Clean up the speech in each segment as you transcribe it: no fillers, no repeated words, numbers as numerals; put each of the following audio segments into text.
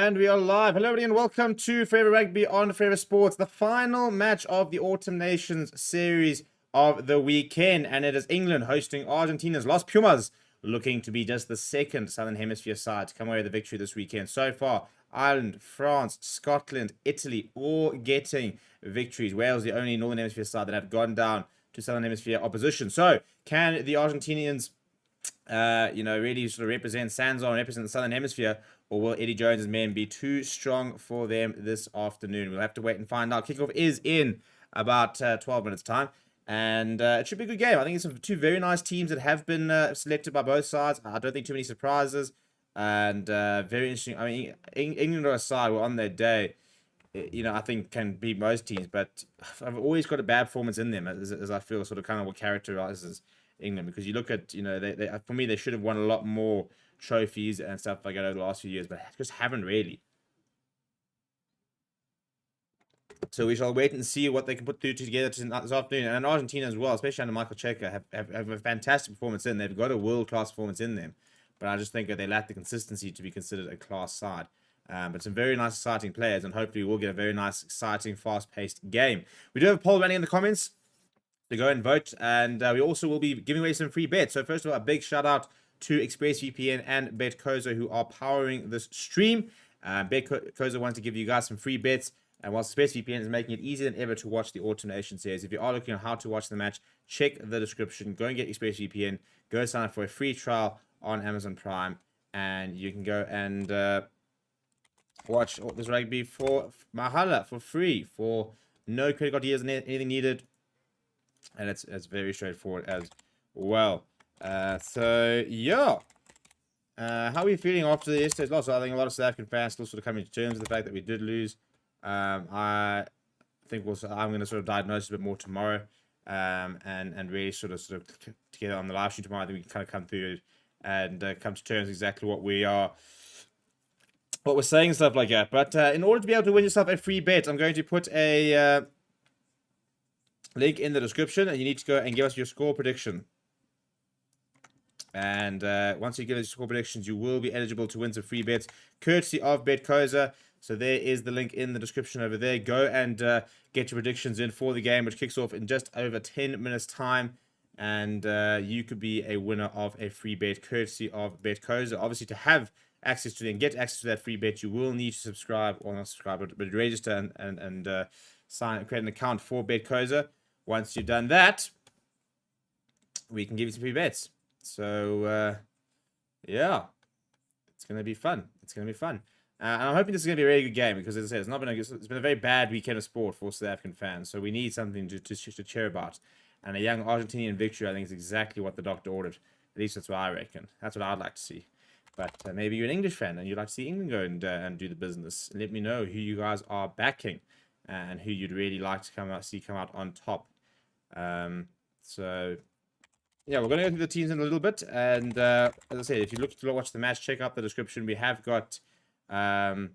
And we are live. Hello, everybody, and welcome to Forever Rugby on Forever Sports, the final match of the Autumn Nations series of the weekend. And it is England hosting Argentina's Los Pumas, looking to be just the second Southern Hemisphere side to come away with the victory this weekend. So far, Ireland, France, Scotland, Italy, all getting victories. Wales, the only Northern Hemisphere side that have gone down to Southern Hemisphere opposition. So, can the Argentinians really sort of represent Sanzar and represent the Southern Hemisphere, or will Eddie Jones's men be too strong for them this afternoon? We'll have to wait and find out. Kickoff is in about 12 minutes time, and it should be a good game. I think it's two very nice teams that have been selected by both sides. I don't think too many surprises, and very interesting. I mean, England are a side were on their day, I think can beat most teams, but I've always got a bad performance in them, as I feel sort of kind of what characterizes England, because you look at, they for me, they should have won a lot more trophies and stuff like that over the last few years, but just haven't really. So we shall wait and see what they can put together this afternoon. And Argentina as well, especially under Michael Cheika, have a fantastic performance in. They've got a world-class performance in them, but I just think that they lack the consistency to be considered a class side. But some very nice, exciting players, and hopefully we'll get a very nice, exciting, fast-paced game. We do have a poll running in the comments to go and vote, and we also will be giving away some free bets. So first of all, a big shout out to ExpressVPN and BetCoza, who are powering this stream. BetCoza wants to give you guys some free bets, and whilst ExpressVPN is making it easier than ever to watch the Autumn Nation series, if you are looking at how to watch the match, check the description, go and get ExpressVPN, go sign up for a free trial on Amazon Prime, and you can go and watch this rugby for mahala, for free, for no credit card deals and anything needed. And it's very straightforward as well. So yeah, how are we feeling after yesterday's loss? I think a lot of South African fans still sort of coming to terms with the fact that we did lose. I think I'm going to sort of diagnose a bit more tomorrow, and really sort of together on the live stream tomorrow. I think we can kind of come through and come to terms exactly what we're saying and stuff like that. But in order to be able to win yourself a free bet, I'm going to put a link in the description, and you need to go and give us your score prediction. And once you give us your score predictions, you will be eligible to win some free bets, courtesy of BetCoza. So there is the link in the description over there. Go and get your predictions in for the game, which kicks off in just over 10 minutes time. And you could be a winner of a free bet, courtesy of BetCoza. Obviously, to have access to and get access to that free bet, you will need to subscribe, or not subscribe, but register and create an account for BetCoza. Once you've done that, we can give you some free bets. So, yeah, it's going to be fun. It's going to be fun. And I'm hoping this is going to be a really good game, because, as I said, it's been a very bad weekend of sport for South African fans. So we need something to cheer about. And a young Argentinian victory, I think, is exactly what the doctor ordered. At least that's what I reckon. That's what I'd like to see. But maybe you're an English fan and you'd like to see England go and do the business. Let me know who you guys are backing and who you'd really like to come out on top. So yeah, we're going to go through the teams in a little bit, and as I said, if you look to watch the match, check out the description. We have got a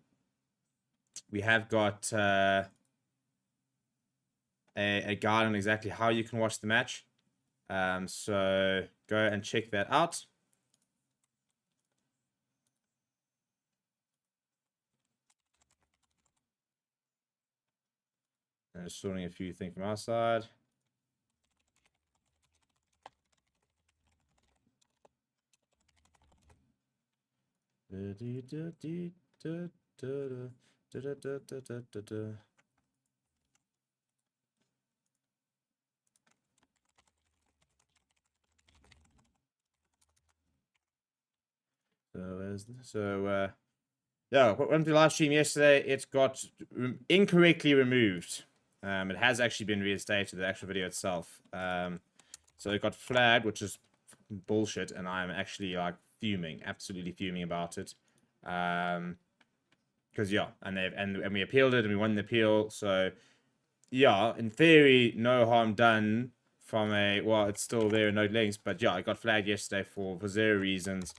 guide on exactly how you can watch the match, so go and check that out. And just sorting a few things from our side. Yeah, went to the live stream yesterday. It got incorrectly removed. It has actually been reinstated, the actual video itself. So it got flagged, which is bullshit, and I'm actually like fuming, absolutely fuming about it. Because yeah, and we appealed it, and we won the appeal. So yeah, in theory, no harm done from it's still there in no links, but yeah, it got flagged yesterday for 0 reasons.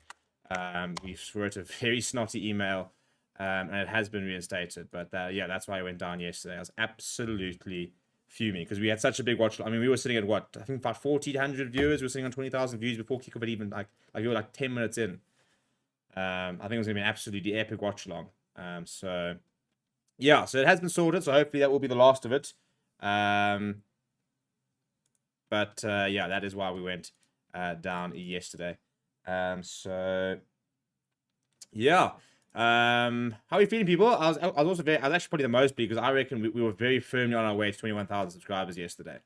We wrote a very snotty email, and it has been reinstated. But yeah, that's why I went down yesterday. I was absolutely fuming because we had such a big watch. I mean, we were sitting at what? I think about 1,400 viewers. We were sitting on 20,000 views before kickoff, but even like we were like 10 minutes in. I think it was gonna be an absolutely epic watch along. So yeah, so it has been sorted. So hopefully that will be the last of it. But yeah, that is why we went down yesterday. So yeah. How are you feeling, people? I was actually probably the most because I reckon we were very firmly on our way to 21,000 subscribers yesterday.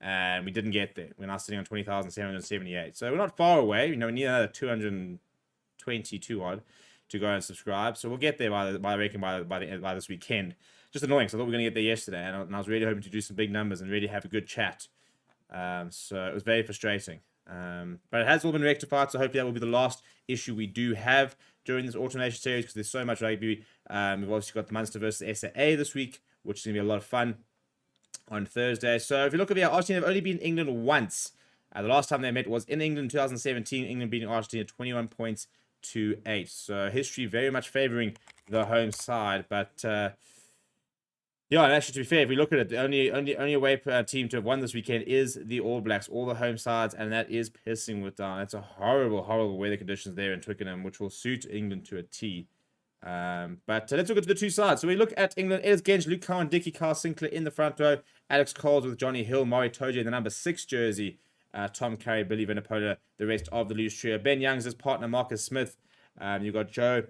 And we didn't get there. We're now sitting on 20,778. So we're not far away. You know, we need another 222 odd to go and subscribe. So we'll get there by this weekend. Just annoying because I thought we were going to get there yesterday, and I was really hoping to do some big numbers and really have a good chat. So it was very frustrating. But it has all been rectified, so hopefully that will be the last issue we do have during this Automation series because there's so much rugby. We've obviously got the Munster versus SAA this week, which is going to be a lot of fun on Thursday. So if you look at the Argentina, have only been in England once. The last time they met was in England in 2017. England beating Argentina 21 points to 8. So history very much favouring the home side. But yeah, and actually to be fair, if we look at it, the only away team to have won this weekend is the All Blacks, all the home sides, and that is pissing with down. It's a horrible weather conditions there in Twickenham, which will suit England to a T. But let's look at the two sides. So we look at England. It is Genge, Luke Cowan, Dickie, Carl Sinclair in the front row. Alex Coles with Johnny Hill, Maury Toji in the number 6 jersey. Tom Curry, Billy Vanapola, the rest of the loose trio. Ben Young's his partner, Marcus Smith. You've got Joe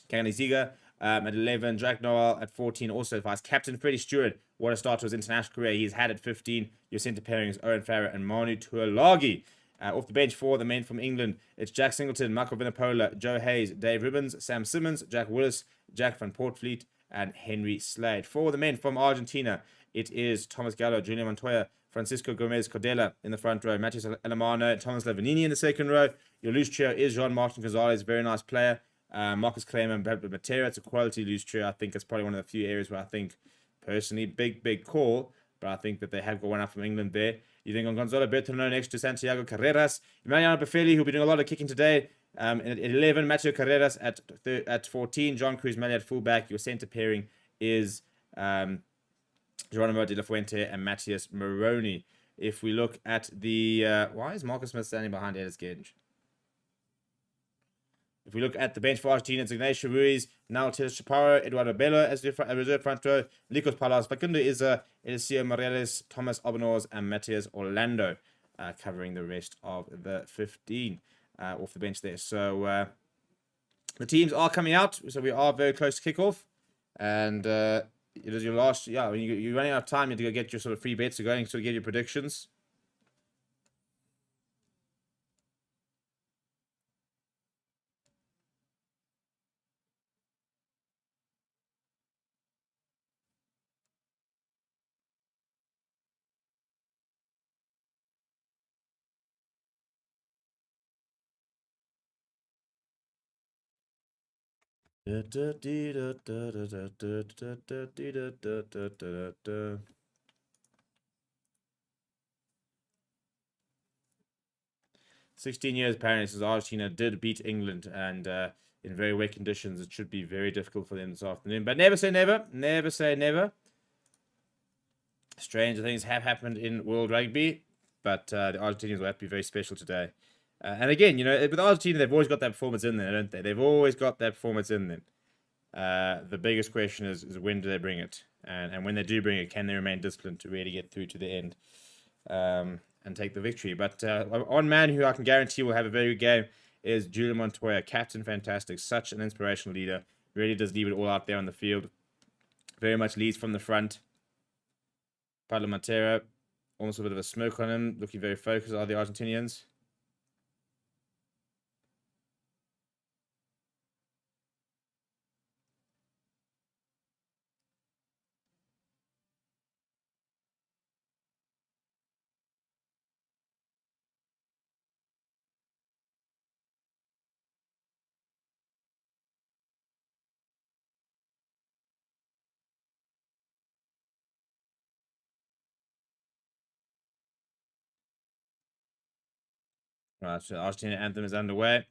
Kangani at 11. Jack Noel at 14. Also vice captain Freddie Stewart. What a start to his international career. He's had at 15. Your centre pairings Owen Farrer and Manu Tuolagi. Off the bench for the men from England, it's Jack Singleton, Michael Vinapola, Joe Hayes, Dave Ribbons, Sam Simmons, Jack Willis, Jack van Portfleet, and Henry Slade. For the men from Argentina, it is Thomas Gallo, Julian Montoya, Francisco Gomez Cordela in the front row, Matheus Alemano, Thomas Lavanini in the second row. Your loose trio is Jean-Martin Gonzalez, very nice player. Marcus Clay and Brad Matera. It's a quality loose trio. I think it's probably one of the few areas where I think, personally, big call, but I think that they have got one up from England there. You think on Gonzalo Bertrano next to Santiago Carreras. Emiliano Buffelli, who'll be doing a lot of kicking today. At 11, Mateo Carreras at 14. John Cruz Mali at fullback. Your centre pairing is Geronimo de la Fuente and Matthias Moroni. If we look at the... why is Marcus Smith standing behind Ellis Genge? If we look at the bench for Argentina, it's Ignacio Ruiz, now Teles Chaparro, Eduardo Bello as the reserve front row, Likos Palas, Facundo Iza, Eliseo Morales, Thomas Obenors, and Matias Orlando covering the rest of the 15 off the bench there. So the teams are coming out, so we are very close to kickoff. And it is your last, yeah, when you're running out of time, you have to go get your sort of free bets to go and sort of get your predictions. Da, da, dee, da, da, da, da, da, da, da, dee, da, da, da, da, da. 16 years apparently since Argentina did beat England, and in very wet conditions, it should be very difficult for them this afternoon. But never say never. Never say never. Stranger things have happened in World Rugby, but the Argentinians will have to be very special today. And again, you know, with Argentina, they've always got that performance in there, don't they? They've always got that performance in them. The biggest question is when do they bring it? And when they do bring it, can they remain disciplined to really get through to the end and take the victory? But one man who I can guarantee will have a very good game is Julian Montoya, captain, fantastic, such an inspirational leader. Really does leave it all out there on the field. Very much leads from the front. Pablo Montero, almost a bit of a smoke on him, looking very focused, are the Argentinians. Right, so the Argentina anthem is underway.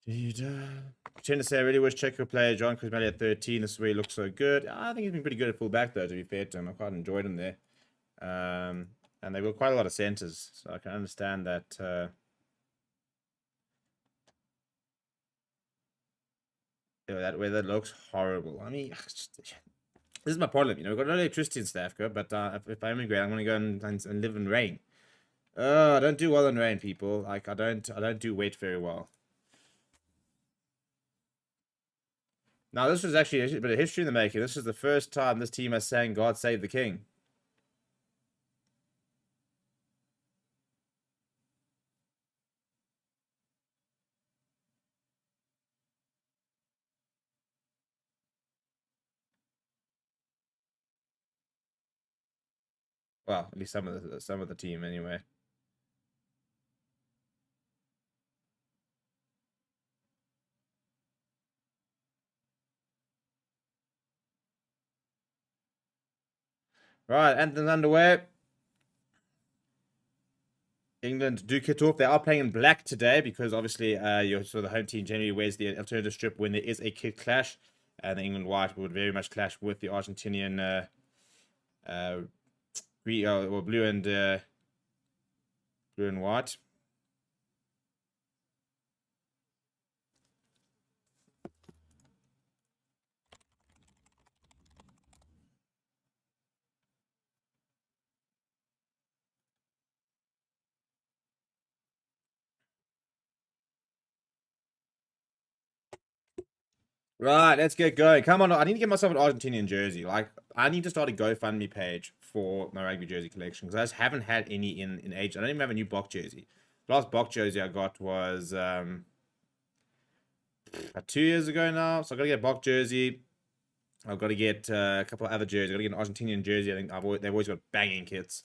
Pretend to say I really wish Czech could play John Kuzmeli at 13. This is where he looks so good. I think he's been pretty good at fullback, though, to be fair to him. I quite enjoyed him there. And they've got quite a lot of centres, so I can understand that. That weather looks horrible. I mean, this is my problem. We've got no electricity in South Africa, but if I immigrate, I'm going to go and live in rain. I don't do well in rain, people. Like I don't do wet very well. Now, this was actually a bit of history in the making. This is the first time this team has sang "God Save the King." Well, at least some of the team, anyway. Right, anthem's underway. England do kit off. They are playing in black today because obviously the home team generally wears the alternative strip when there is a kit clash. And the England white would very much clash with the Argentinian blue and white. Right, let's get going. Come on, I need to get myself an Argentinian jersey. Like, I need to start a GoFundMe page for my rugby jersey collection because I just haven't had any in age. I don't even have a new Bok jersey. The last Bok jersey I got was 2 years ago now. So I got to get a Bok jersey. I've got to get a couple of other jerseys. I've got to get an Argentinian jersey. I think they've always got banging kits.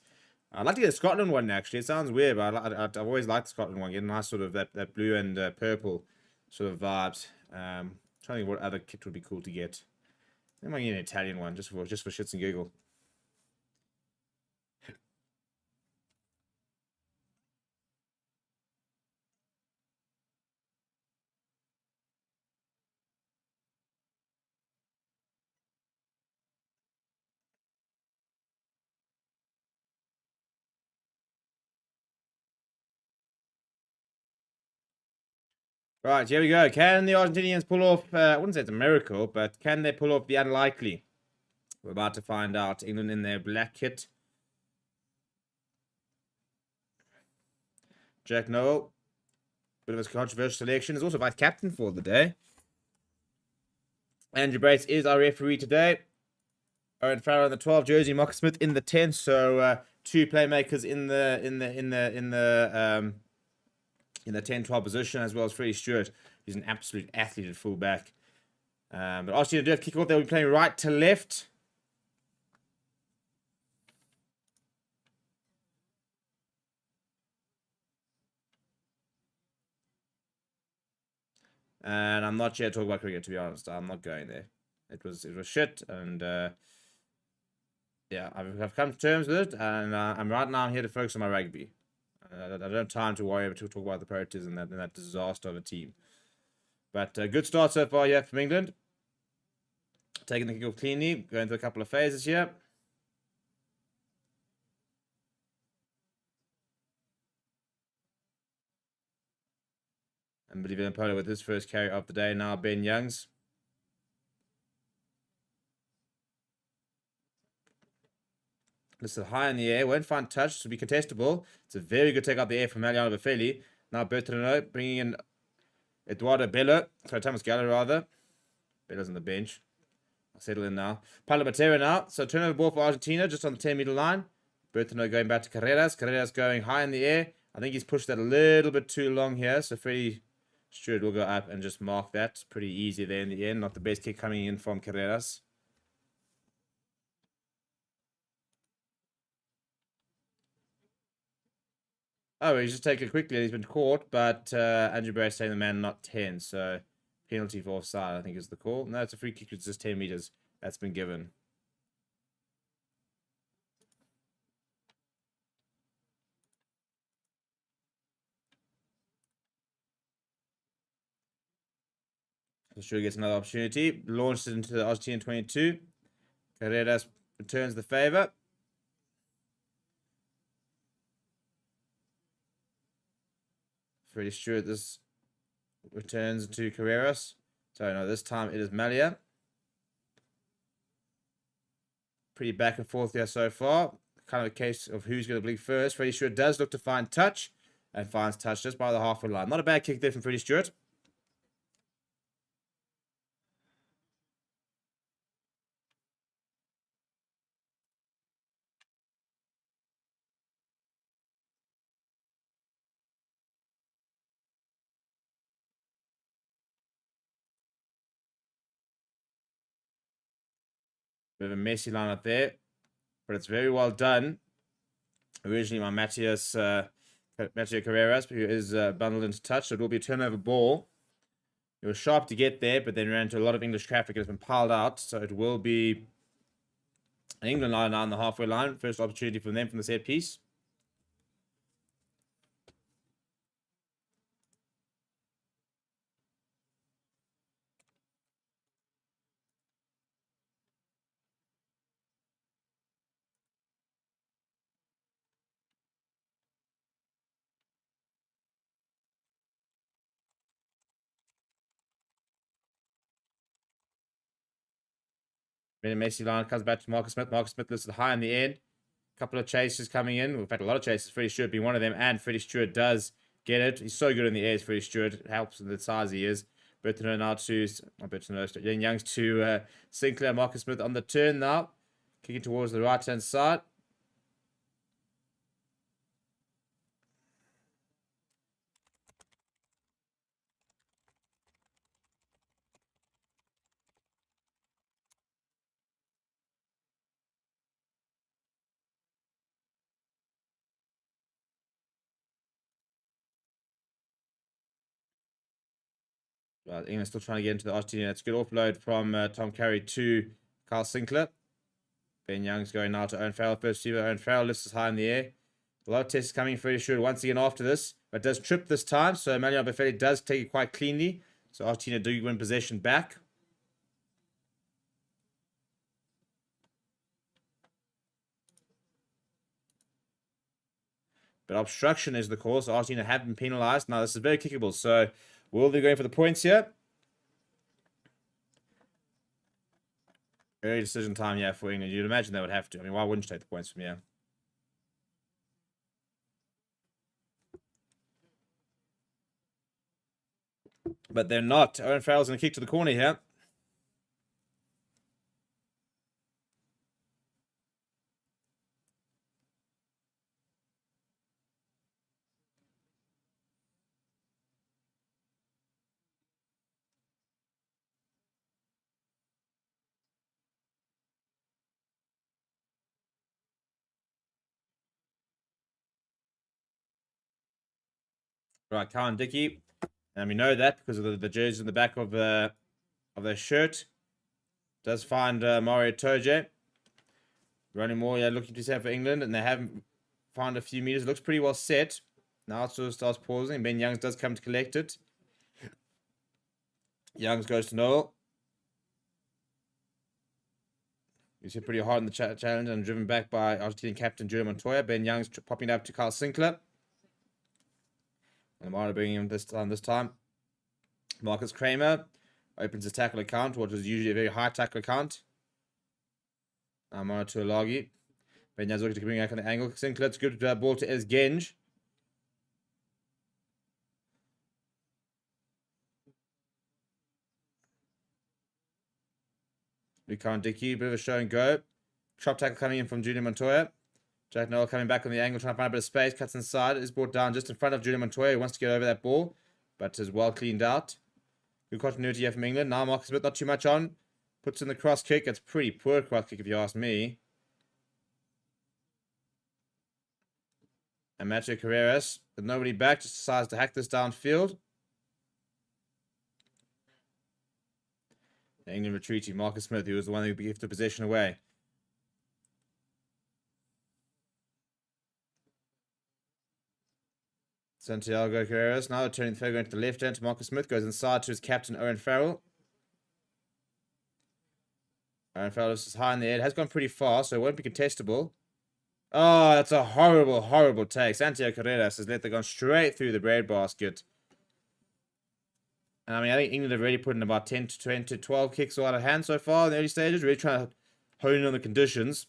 I'd like to get a Scotland one, actually. It sounds weird, but I've always liked the Scotland one. Get a nice sort of that blue and purple sort of vibes. Trying to think what other kit would be cool to get. I might get an Italian one just for shits and giggle. Right, here we go. Can the Argentinians pull off, I wouldn't say it's a miracle, but can they pull off the unlikely? We're about to find out. England in their black kit. Jack Noel, bit of a controversial selection, is also vice captain for the day. Andrew Brace is our referee today. Owen Farrell in the 12 jersey, Mark Smith in the 10. So two playmakers in the 10-12 position, as well as Freddie Stewart, who's an absolute athlete at fullback. But Argentina do have kick off. They'll be playing right to left. And I'm not here to talk about cricket, to be honest. I'm not going there. It was shit, and yeah, I've come to terms with it, and I'm here to focus on my rugby. I don't have time to worry to talk about the priorities and that disaster of a team. But good start so far here from England. Taking the kick off cleanly, going through a couple of phases here. And Bolivia Polo with his first carry of the day now, Ben Youngs. Listed high in the air, won't find touch, to be contestable. It's a very good take out the air from Mariano Bafeli. Now Bertrand bringing in Eduardo Bello. Sorry, Thomas Gallo rather. Bello's on the bench. I'll settle in now. Paulo Matera now. So turnover ball for Argentina, just on the 10-meter line. Bertrand going back to Carreras. Carreras going high in the air. I think he's pushed that a little bit too long here. So Freddie Stewart will go up and just mark that. Pretty easy there in the end. Not the best kick coming in from Carreras. Oh, he's just taken it quickly. He's been caught, but Andrew Barry saying the man not 10. So penalty for offside, I think is the call. No, it's a free kick. It's just 10 meters. That's been given. I'm sure he gets another opportunity. Launched it into the Argentina 22. Carreras returns the favor. Freddie Stewart this returns to Carreras. Sorry, no, this time it is Malia. Pretty back and forth here so far. Kind of a case of who's going to blink first. Freddie Stewart does look to find touch and finds touch just by the halfway line. Not a bad kick there from Freddie Stewart. Bit of a messy line up there, but it's very well done. Originally, my Mateo Carreras, who is bundled into touch, so it will be a turnover ball. It was sharp to get there, but then ran into a lot of English traffic. It's been piled out, so it will be an England line on the halfway line. First opportunity from them from the set piece. Very messy line comes back to Marcus Smith. Marcus Smith listed high in the end. A couple of chases coming in. We've had a lot of chases. Freddie Stewart being one of them, and Freddie Stewart does get it. He's so good in the air, Freddie Stewart. It helps with the size he is. Bertrand now to, not Bertrand, Young's to Sinclair. Marcus Smith on the turn now. Kicking towards the right-hand side. England still trying to get into the Argentina. It's a good offload from Tom Carey to Carl Sinclair. Ben Young's going now to Owen Farrell. First receiver, Owen Farrell lifts us high in the air. A lot of tests coming. Freddie Stewart once again after this, but does trip this time. So Emmanuel Baffelli does take it quite cleanly. So Argentina do win possession back. But obstruction is the call. So Argentina have been penalised. Now this is very kickable. So will they go for the points here? Early decision time, yeah, for England. You'd imagine they would have to. I mean, why wouldn't you take the points from here? But they're not. Owen Farrell's going to kick to the corner here. Right, Khan Dickey. And we know that because of the jersey in the back of their shirt. Does find Mario Toje. Running more, yeah, looking to set for England. And they haven't found a few meters. Looks pretty well set. Now it sort of starts pausing. Ben Youngs does come to collect it. Youngs goes to Noel. He's hit pretty hard in the challenge and driven back by Argentinian captain Julio Montoya. Ben Youngs popping up to Carl Sinclair. And Amara bringing him this time. Marcus Kramer opens his tackle account, which is usually a very high tackle account. Amara to Alagi. Ben Youngs looking to bring back on the angle. Sinclair, it's good ball to Ez Genge. Lucan Dickey, bit of a show and go. Chop tackle coming in from Julio Montoya. Jack Noel coming back on the angle, trying to find a bit of space. Cuts inside. Is brought down just in front of Julio Montoya. He wants to get over that ball, but is well cleaned out. Good continuity here from England. Now Marcus Smith, not too much on. Puts in the cross kick. It's pretty poor cross kick if you ask me. And Mateo Carreras, with nobody back, just decides to hack this downfield. England retreating. Marcus Smith, who was the one who gave the possession away. Santiago Carreras now turning the figure into the left hand to Marcus Smith. Goes inside to his captain, Owen Farrell. And Fellows is high in the air. It has gone pretty far, so it won't be contestable. Oh, that's a horrible, horrible take. Santiago Carreras has let them go straight through the breadbasket. And I mean, I think England have already put in about 10 to 20 to 12 kicks out of hand so far in the early stages. Really trying to hone in on the conditions.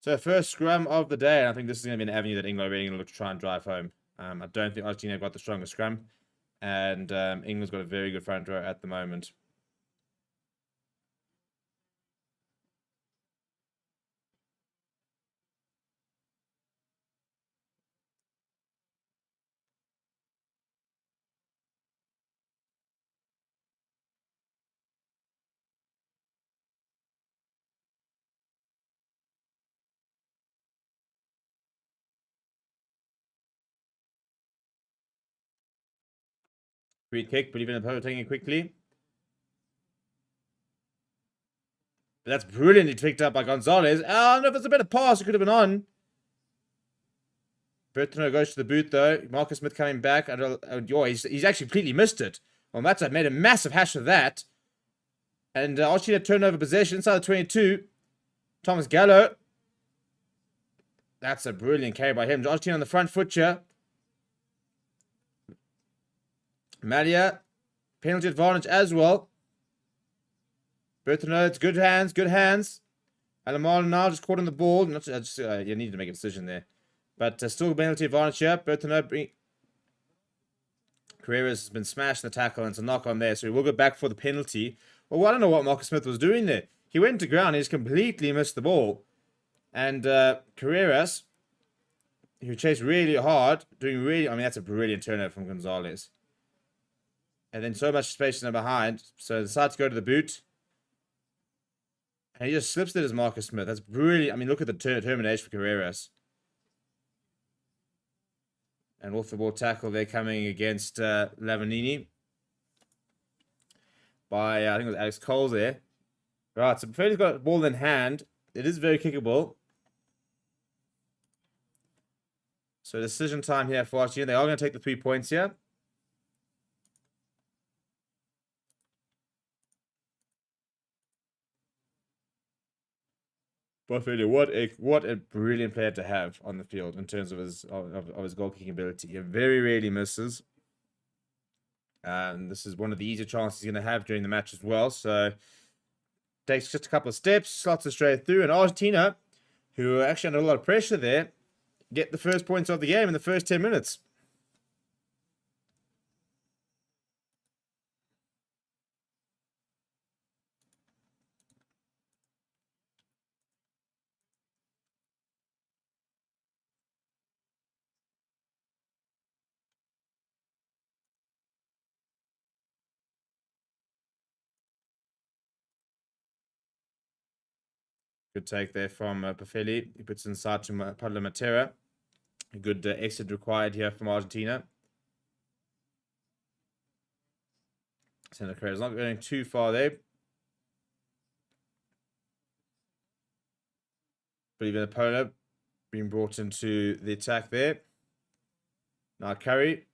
So first scrum of the day, and I think this is going to be an avenue that England are really going to look to try and drive home. I don't think Argentina have got the strongest scrum, and England's got a very good front row at the moment. Free kick, but even Oppo taking it quickly. But that's brilliantly picked up by Gonzalez. Oh, I don't know if it's a better pass. It could have been on. Bertrand goes to the boot, though. Marcus Smith coming back. He's actually completely missed it. Well, Mata made a massive hash of that. And Argentina turned over possession inside the 22. Thomas Gallo. That's a brilliant carry by him. Argentina on the front foot here. Malia. Penalty advantage as well. Bertrand, it's good hands, good hands. Alamar now just caught on the ball. You need to make a decision there. But still penalty advantage here. Bertrand Carreras has been smashed in the tackle and it's a knock on there. So he will go back for the penalty. Well, I don't know what Marcus Smith was doing there. He went to ground. He just completely missed the ball. And Carreras, who chased really hard, I mean, that's a brilliant turnover from Gonzalez. And then so much space in behind. So decides to go to the boot. And he just slips it as Marcus Smith. That's brilliant. I mean, look at the termination for Carreras. And off the ball tackle, they're coming against Lavanini. By, I think it was Alex Cole there. Right, so Buffetti's got the ball in hand. It is very kickable. So decision time here for Argentina. They are going to take the 3 points here. Buffetti, what a brilliant player to have on the field in terms of his goal kicking ability. He very rarely misses. And this is one of the easier chances he's going to have during the match as well. So takes just a couple of steps, slots it straight through. And Argentina, who are actually under a lot of pressure there, get the first points of the game in the first 10 minutes. Good take there from Paffelli. He puts inside to Pablo Matera. A good exit required here from Argentina. Senator Carreras not going too far there. But even Apollo being brought into the attack there. Now Curry.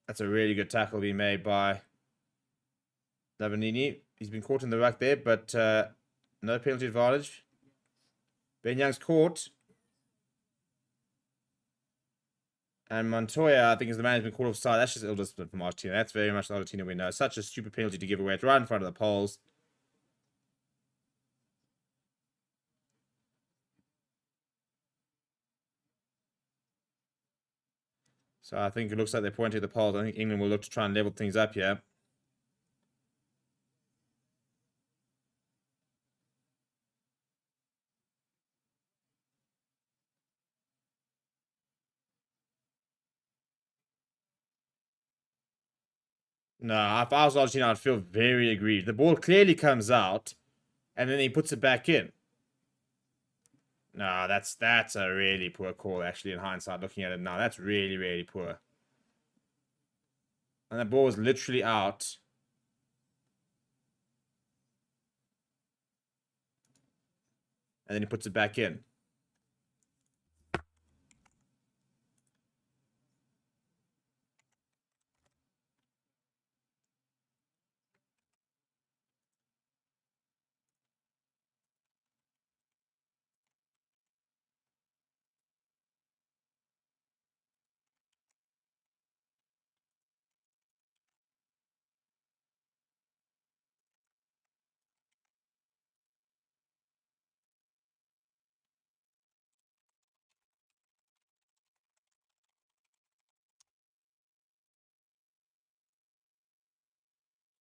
That's a really good tackle being made by Lavanini. He's been caught in the ruck there, but no penalty advantage. Ben Young's caught. And Montoya, I think, is the man who's been caught offside. That's just ill discipline from Argentina. That's very much the Argentina we know. Such a stupid penalty to give away. It's right in front of the poles. So I think it looks like they're pointing to the poles. I think England will look to try and level things up here. No, if I was Argentina, I'd feel very aggrieved. The ball clearly comes out, and then he puts it back in. No, that's a really poor call, actually, in hindsight, looking at it now. That's really, really poor. And the ball was literally out. and then he puts it back in.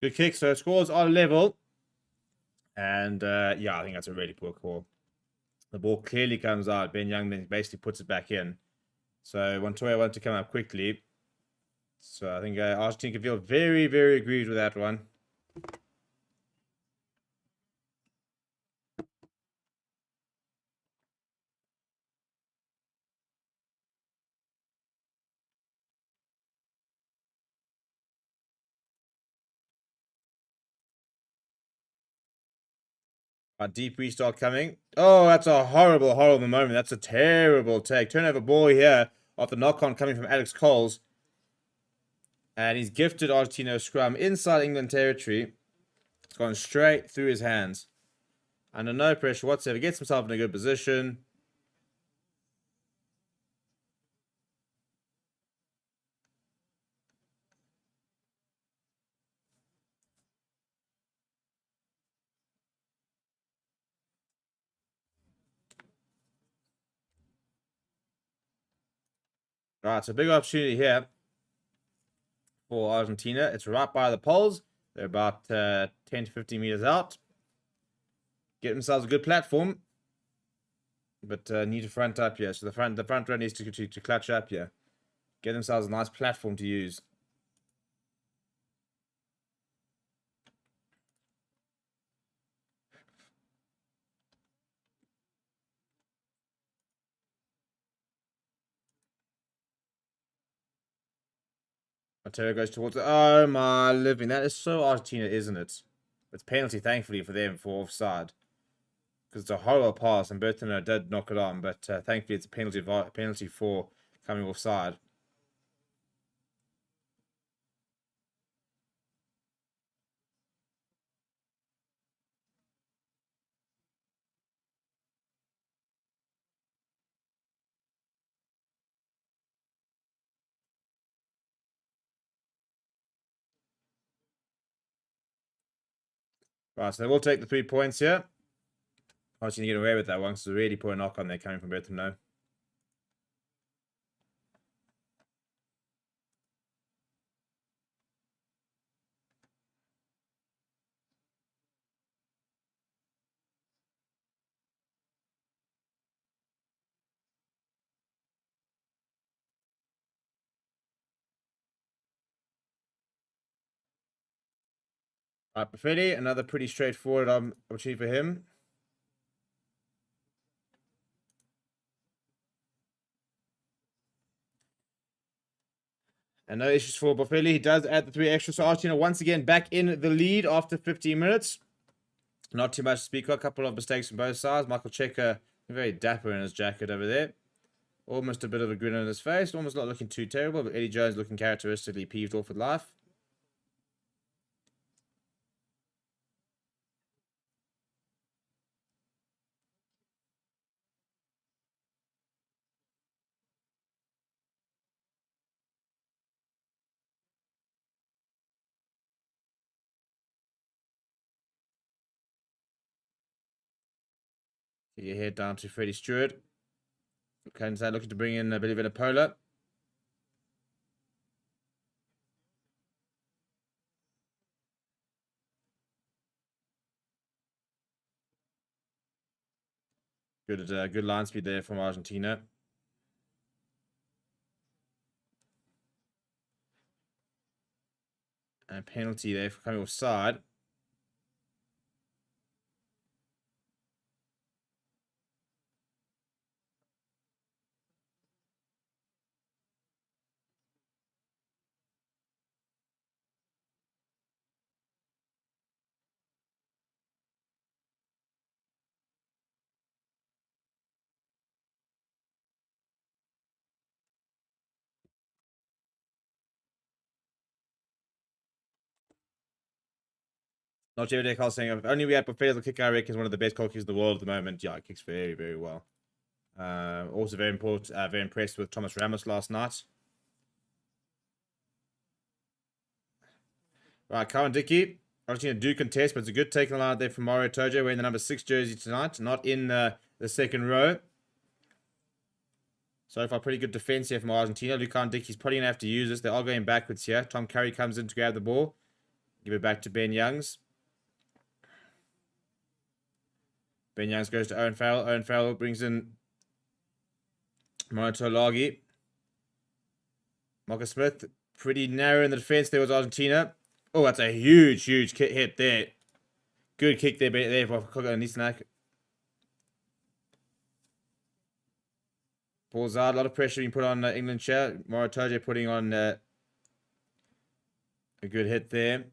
Good kick. So scores are level. And yeah, I think that's a really poor call. The ball clearly comes out. Ben Young then basically puts it back in. So Montoya wanted to come up quickly. So I think Argentina can feel very, very aggrieved with that one. A deep restart coming. Oh, that's a horrible, horrible moment. That's a terrible take. Turnover ball here off the knock-on coming from Alex Coles. And he's gifted Argentina a scrum inside England territory. It's gone straight through his hands. Under no pressure whatsoever. Gets himself in a good position. Right, so big opportunity here for Argentina. It's right by the poles. They're about 10 to 15 meters out. Get themselves a good platform. But need to front up here. So the front row needs to clutch up here. Get themselves a nice platform to use. Montero goes towards it. Oh my living. That is so Argentina, isn't it? It's penalty, thankfully, for them for offside. Because it's a horrible pass and Bertino did knock it on. But thankfully, it's a penalty for coming offside. Right, so they will take the 3 points here. Argentina get away with that one because it's a really poor knock on there coming from Bertino. Right, Buffetti, another pretty straightforward opportunity for him. And no issues for Buffetti. He does add the 3 extra. So Argentina once again back in the lead after 15 minutes. Not too much to speak of. A couple of mistakes from both sides. Michael Cheika, very dapper in his jacket over there. Almost a bit of a grin on his face. Almost not looking too terrible. But Eddie Jones looking characteristically peeved off with life. Get your head down to Freddie Stewart. Inside looking to bring in a bit of a Pola. Good line speed there from Argentina. And penalty there for coming offside. Not every day, Carl saying, if only we had Buffet kick, I reckon is one of the best goal kickers in the world at the moment. Yeah, it kicks very, very well. Also very important, very impressed with Thomas Ramos last night. Right, Cowan Dickey. Argentina do contest, but it's a good take on the line there from Mario Tojo wearing the number 6 jersey tonight. Not in the second row. So far, pretty good defense here from Argentina. Lucan Dickey's probably going to have to use this. They are going backwards here. Tom Curry comes in to grab the ball. Give it back to Ben Youngs. Ben Youngs goes to Owen Farrell. Owen Farrell brings in Monotolagi. Marcus Smith, pretty narrow in the defense there was Argentina. Oh, that's a huge, huge hit there. Good kick there for Nisanak. Ball's out. A lot of pressure being put on England here. Moratoje putting on a good hit there.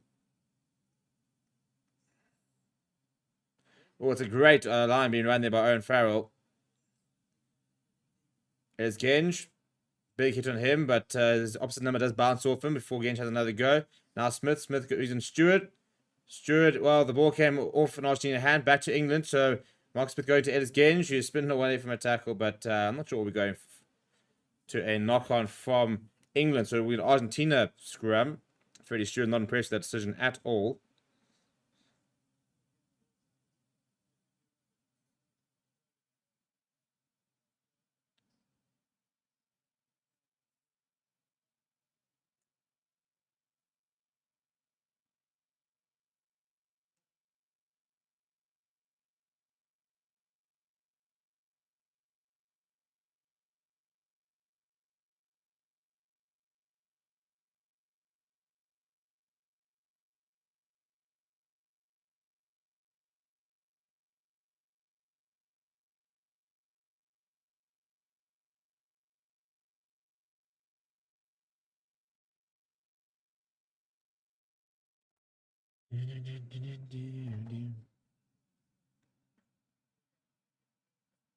Oh, it's a great line being run there by Owen Farrell. There's Genge. Big hit on him, but his opposite number does bounce off him before Genge has another go. Now Smith. Smith using Stewart. Stewart, well, the ball came off an Argentina hand back to England. So Mark Smith going to Ellis Genge, who's spinning away from a tackle, but I'm not sure what we're going to a knock-on from England. So we've got Argentina scrum. Freddie Stewart not impressed with that decision at all.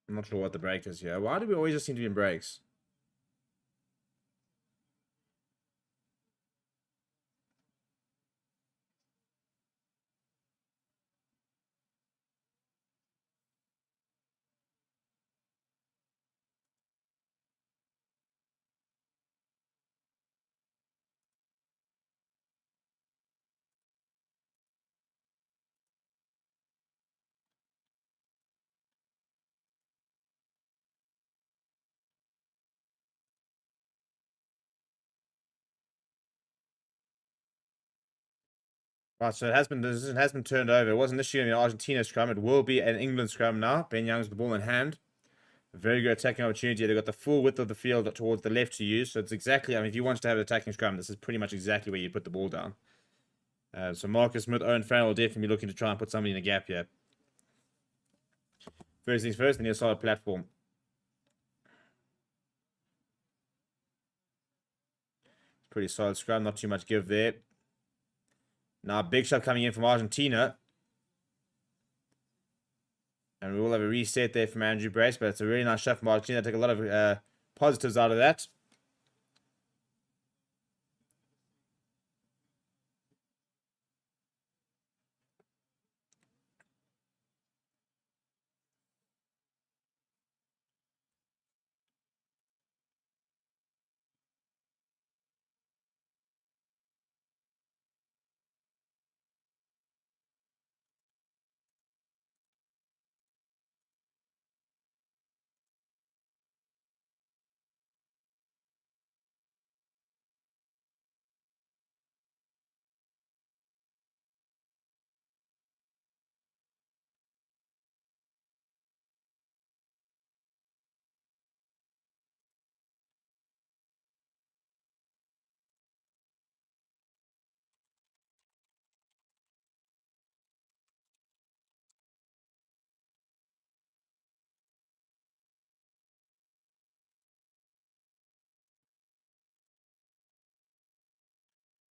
I'm not sure what the break is here. Why do we always just seem to be in breaks? Right, so the decision has been turned over. It wasn't initially an Argentina scrum. It will be an England scrum now. Ben Youngs with the ball in hand. A very good attacking opportunity. They've got the full width of the field towards the left to use. So it's exactly, I mean, if you wanted to have an attacking scrum, this is pretty much exactly where you put the ball down. So Marcus Smith, Owen Farrell will definitely be looking to try and put somebody in a gap here. First things first, they need a solid platform. Pretty solid scrum, not too much give there. Now, big shot coming in from Argentina. And we will have a reset there from Andrew Brace, but it's a really nice shot from Argentina. Take a lot of positives out of that.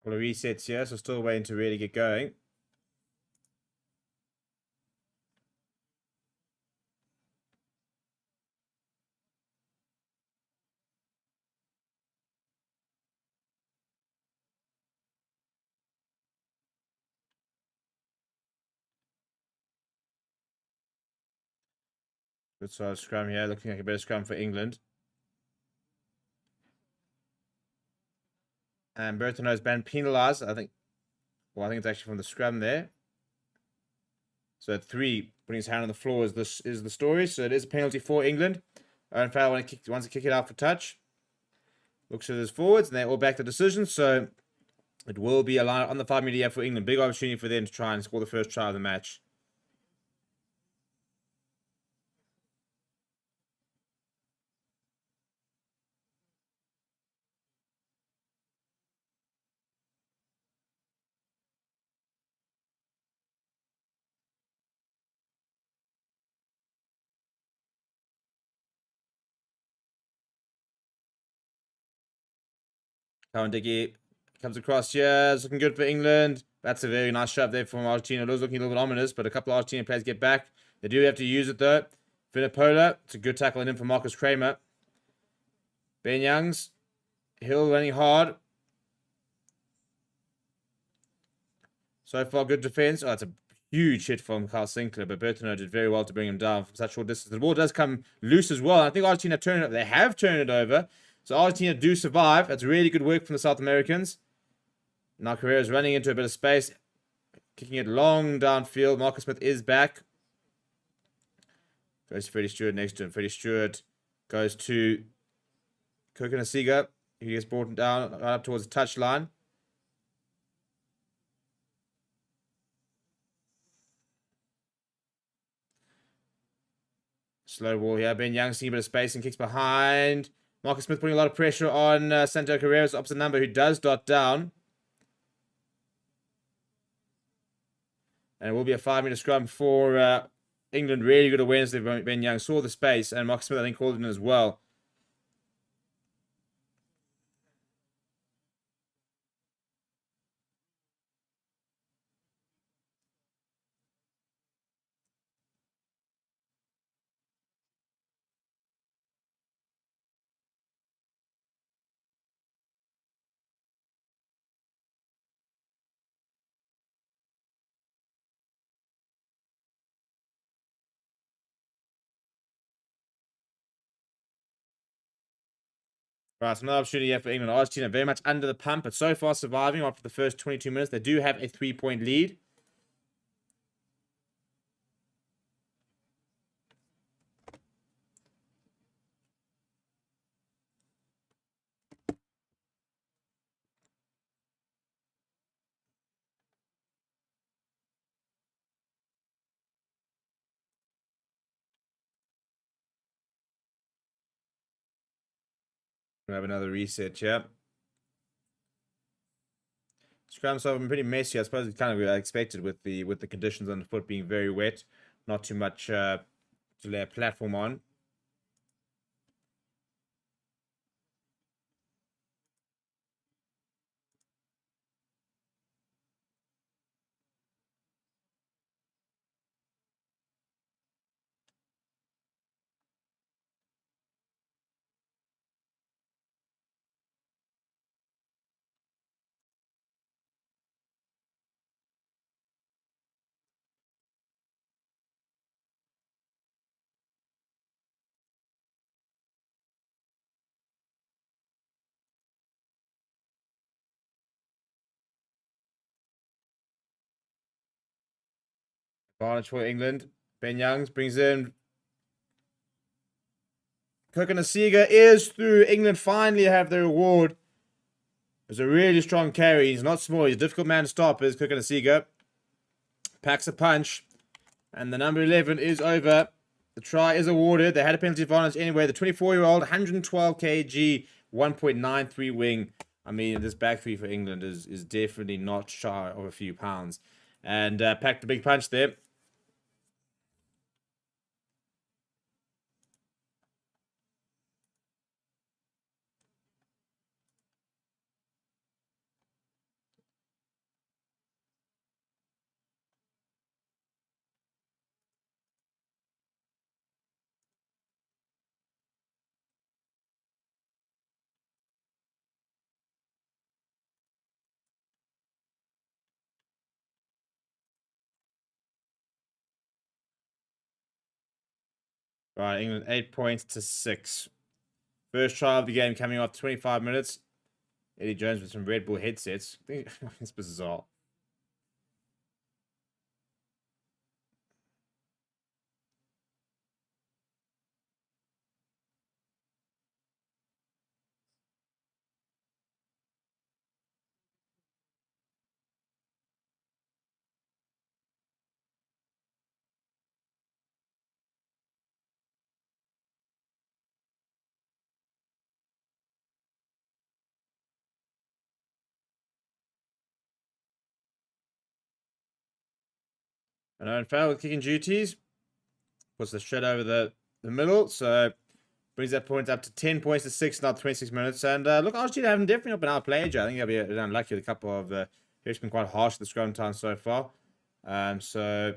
Couple of resets here, so still waiting to really get going. Good size scrum here. Looking like a better scrum for England. And Bertino's been penalised. I think it's actually from the scrum there. So at 3, putting his hand on the floor is the story. So it is a penalty for England. Owen Farrell wants to kick it out for touch. Looks at his forwards, and they're all back to decision. So it will be a line on the 5 meter yard for England. Big opportunity for them to try and score the first try of the match. Cowan Dickey comes across here. It's looking good for England. That's a very nice shot there from Argentina. It was looking a little bit ominous, but a couple of Argentina players get back. They do have to use it, though. Vinipola, it's a good tackle in for Marcus Kramer. Ben Youngs, Hill running hard. So far, good defense. Oh, it's a huge hit from Carl Sinclair, but Bertino did very well to bring him down from such short distance. The ball does come loose as well. I think Argentina turned it over. They have turned it over. So Argentina do survive. That's really good work from the South Americans. Now Carrera's running into a bit of space. Kicking it long downfield. Marcus Smith is back. Goes to Freddie Stewart next to him. Freddie Stewart goes to Kokonasiga. He gets brought down right up towards the touchline. Slow ball here. Ben Young seeing a bit of space and kicks behind. Marcus Smith putting a lot of pressure on Santiago Carrera's opposite number, who does dot down. And it will be a 5 meter scrum for England. Really good awareness there. Ben Young saw the space, and Marcus Smith, I think, called it in as well. Right, so another opportunity here for England. Argentina very much under the pump, but so far surviving after the first 22 minutes. They do have a 3-point lead. We have another reset here. Scrums have been pretty messy. I suppose it's kind of expected with the conditions on the foot being very wet. Not too much to lay a platform on. Advantage for England. Ben Youngs brings in. Kokonasiga is through. England finally have their reward. It's a really strong carry. He's not small. He's a difficult man to stop, is Kokonasiga. Packs a punch. And the number 11 is over. The try is awarded. They had a penalty advantage anyway. The 24-year-old, 112 kg, 1.93 wing. I mean, this back three for England is definitely not shy of a few pounds. And packed a big punch there. Right, England 8 points to 6. First try of the game coming off 25 minutes. Eddie Jones with some Red Bull headsets. I think it's bizarre. And Owen Farrell with kicking duties. Puts the shred over the middle. So brings that point up to 10 points to 6, not 26 minutes. And look, Argentina haven't definitely been outplayed. I think they'll be unlucky with a couple of it's been quite harsh at the scrum time so far. So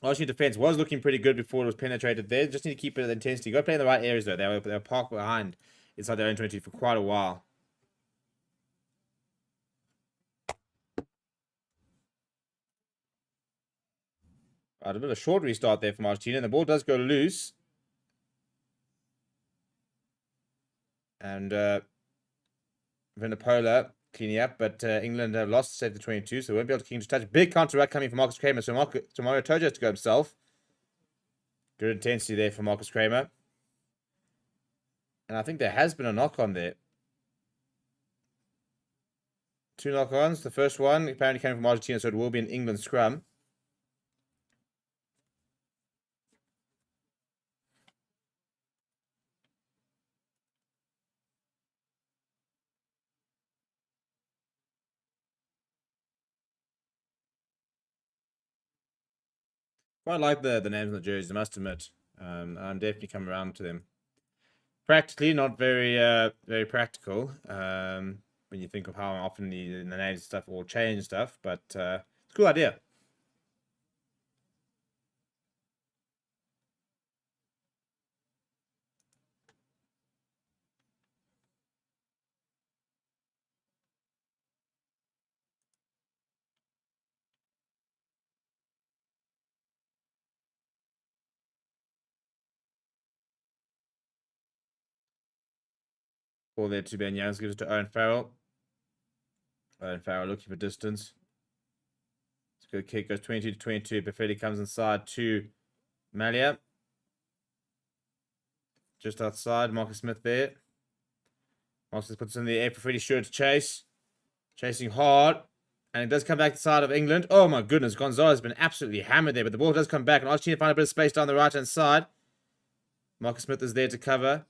Argentina defense was looking pretty good before it was penetrated there. Just need to keep it at intensity. Go play in the right areas though. They were parked behind inside their own 22 for quite a while. Right, a bit of a short restart there from Argentina. And the ball does go loose. And Vinipola cleaning up, but England have lost to save the 22, so they won't be able to keep to touch. Big counter coming from Marcus Kramer, so Mario Tojo has to go himself. Good intensity there for Marcus Kramer. And I think there has been a knock on there. 2 knock-ons. The first one apparently came from Argentina, so it will be an England scrum. Quite like the names on the jerseys, I must admit. I'm definitely coming around to them. Practically, not very very practical. When you think of how often the names and stuff all change and stuff, but it's a cool idea. Ball there to Ben Youngs, gives it to Owen Farrell. Owen Farrell looking for distance. It's a good kick, goes 22 to 22. Buffetti comes inside to Malia. Just outside, Marcus Smith there. Marcus puts in the air for Freddie Stewart to chase. Chasing hard. And it does come back to the side of England. Oh my goodness, Gonzalez has been absolutely hammered there, but the ball does come back, and Argentina find a bit of space down the right-hand side. Marcus Smith is there to cover.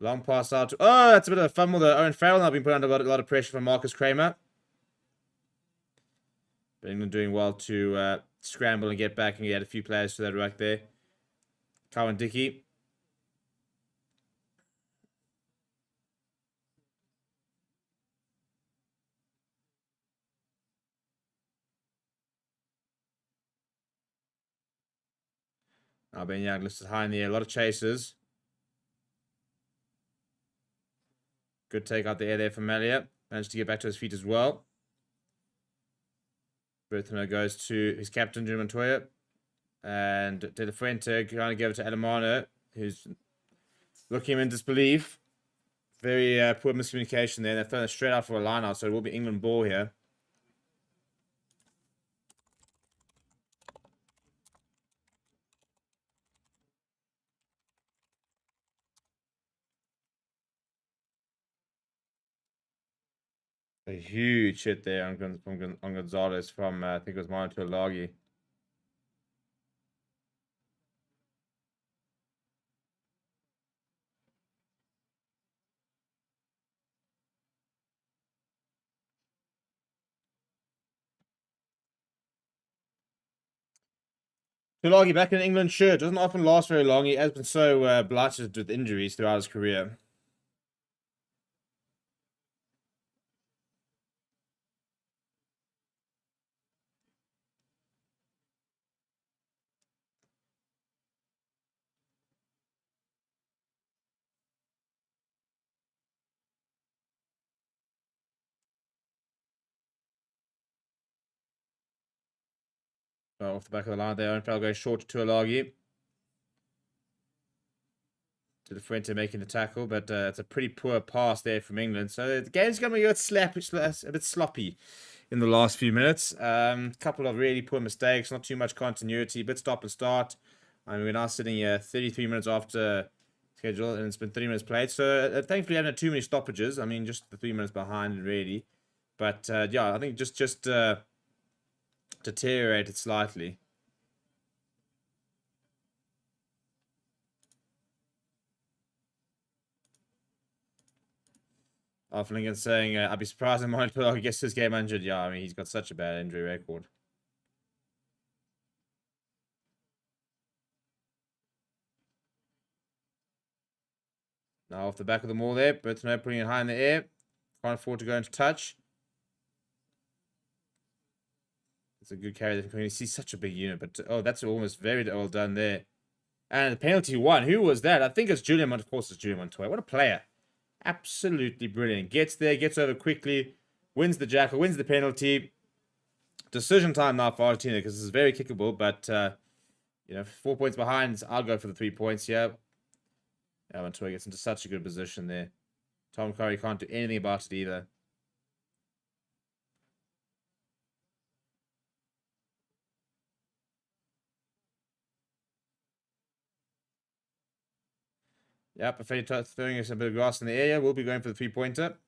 Long pass out to... Oh, that's a bit of a fumble there. Owen Farrell now being put under a lot of pressure from Marcus Kramer. But England doing well to scramble and get back and get a few players to that right there. Cowan Dickey. Now Ben Young listed high in the air. A lot of chases. Good take out the air there from Malia. Managed to get back to his feet as well. Berthamo goes to his captain, Jim Montoya. And De La Fuente trying to give it to Adamano, who's looking in disbelief. Very poor miscommunication there. They're throwing it straight out for a line out, so it will be England ball here. A huge hit there on Gonzalez from, I think it was Manu Tuilagi. Tuilagi back in England, sure. Doesn't often last very long. He has been so blighted with injuries throughout his career. Off the back of the line there, Owen Farrell going short to Tuilagi. to the Fuente making the tackle, but it's a pretty poor pass there from England. So the game's going to be a bit sloppy in the last few minutes. Couple of really poor mistakes, not too much continuity, bit stop and start. I mean, we're now sitting here 33 minutes after schedule, and it's been 3 minutes played. So thankfully, I haven't had too many stoppages. I mean, just the 3 minutes behind, really. But yeah, I think just deteriorated slightly. Lincoln saying, I'd be surprised if Montoya gets this game injured. Yeah, I mean, he's got such a bad injury record. Now off the back of the maul there, Bertrand putting it high in the air. Can't afford to go into touch. It's a good carry there. You see such a big unit, but oh, that's almost very well done there. And the penalty won. Who was that? I think it's Julian Montoya. Of course, it's Julian Montoya. What a player. Absolutely brilliant. Gets there, gets over quickly, wins the jackal, wins the penalty. Decision time now for Argentina because this is very kickable, but you know, 4 points behind. I'll go for the 3 points here. Yeah, Montoya gets into such a good position there. Tom Curry can't do anything about it either. Yep, Buffetti throwing us a bit of grass in the area. We'll be going for the 3-pointer.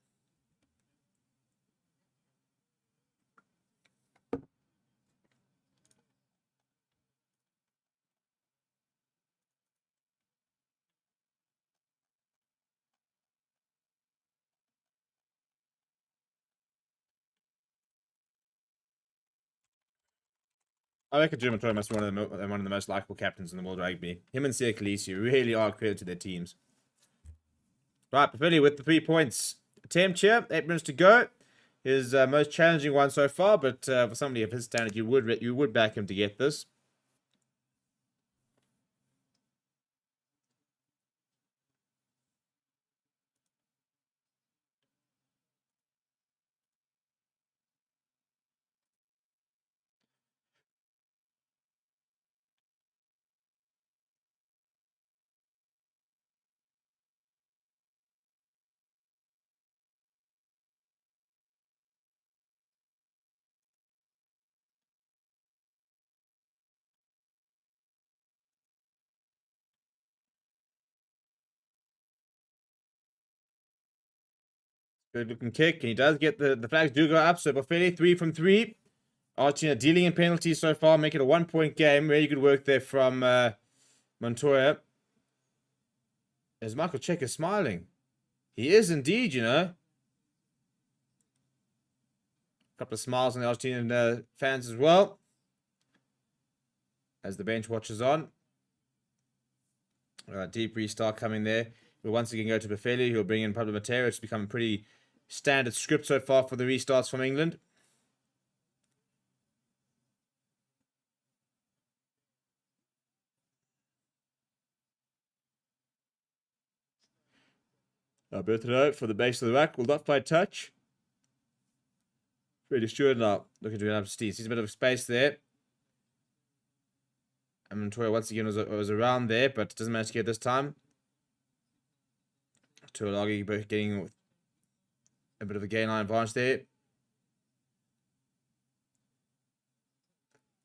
I reckon Jim Montoya must be one of the most likable captains in the world of rugby. Him and Sia Khaleesi really are credited to their teams. Right, Buffetti with the 3 points. Attempt here, 8 minutes to go. His most challenging one so far, but for somebody of his standard, you would back him to get this. Good looking kick, and he does get the flags do go up. So Buffetti 3 from 3. Argentina dealing in penalties so far, make it a 1-point game. Really good work there from Montoya. As Michael Cheika smiling. He is indeed, you know. A couple of smiles on the Argentinian fans as well. As the bench watches on. Deep restart coming there. We'll once again go to Buffetti. He'll bring in Pablo Matera. It's become a pretty standard script so far for the restarts from England. Bertrand for the base of the rack will not find touch. Pretty sure now. Looking to get up to Steve. Sees a bit of space there. And Montoya once again was around there, but doesn't manage to get this time. Tuolagi getting a bit of a gain line advantage there.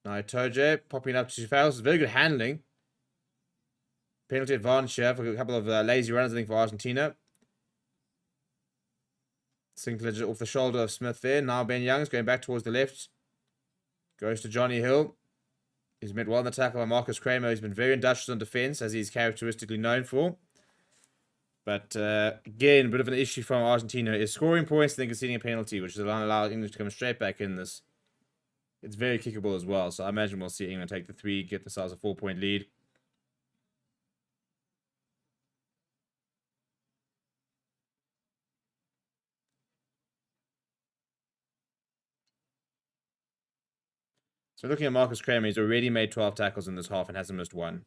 Now Toje popping up to fouls. Very good handling. Penalty advantage here for a couple of lazy runners, I think, for Argentina. Sinclair off the shoulder of Smith there. Now Ben Young's going back towards the left. Goes to Johnny Hill. He's met well in the tackle by Marcus Kramer. He's been very industrious on defense, as he's characteristically known for. But again, a bit of an issue from Argentina is scoring points and then conceding a penalty, which is allowing England to come straight back in this. It's very kickable as well, so I imagine we'll see England take the 3, get themselves a 4-point lead. So looking at Marcus Kramer, he's already made 12 tackles in this half and hasn't missed one.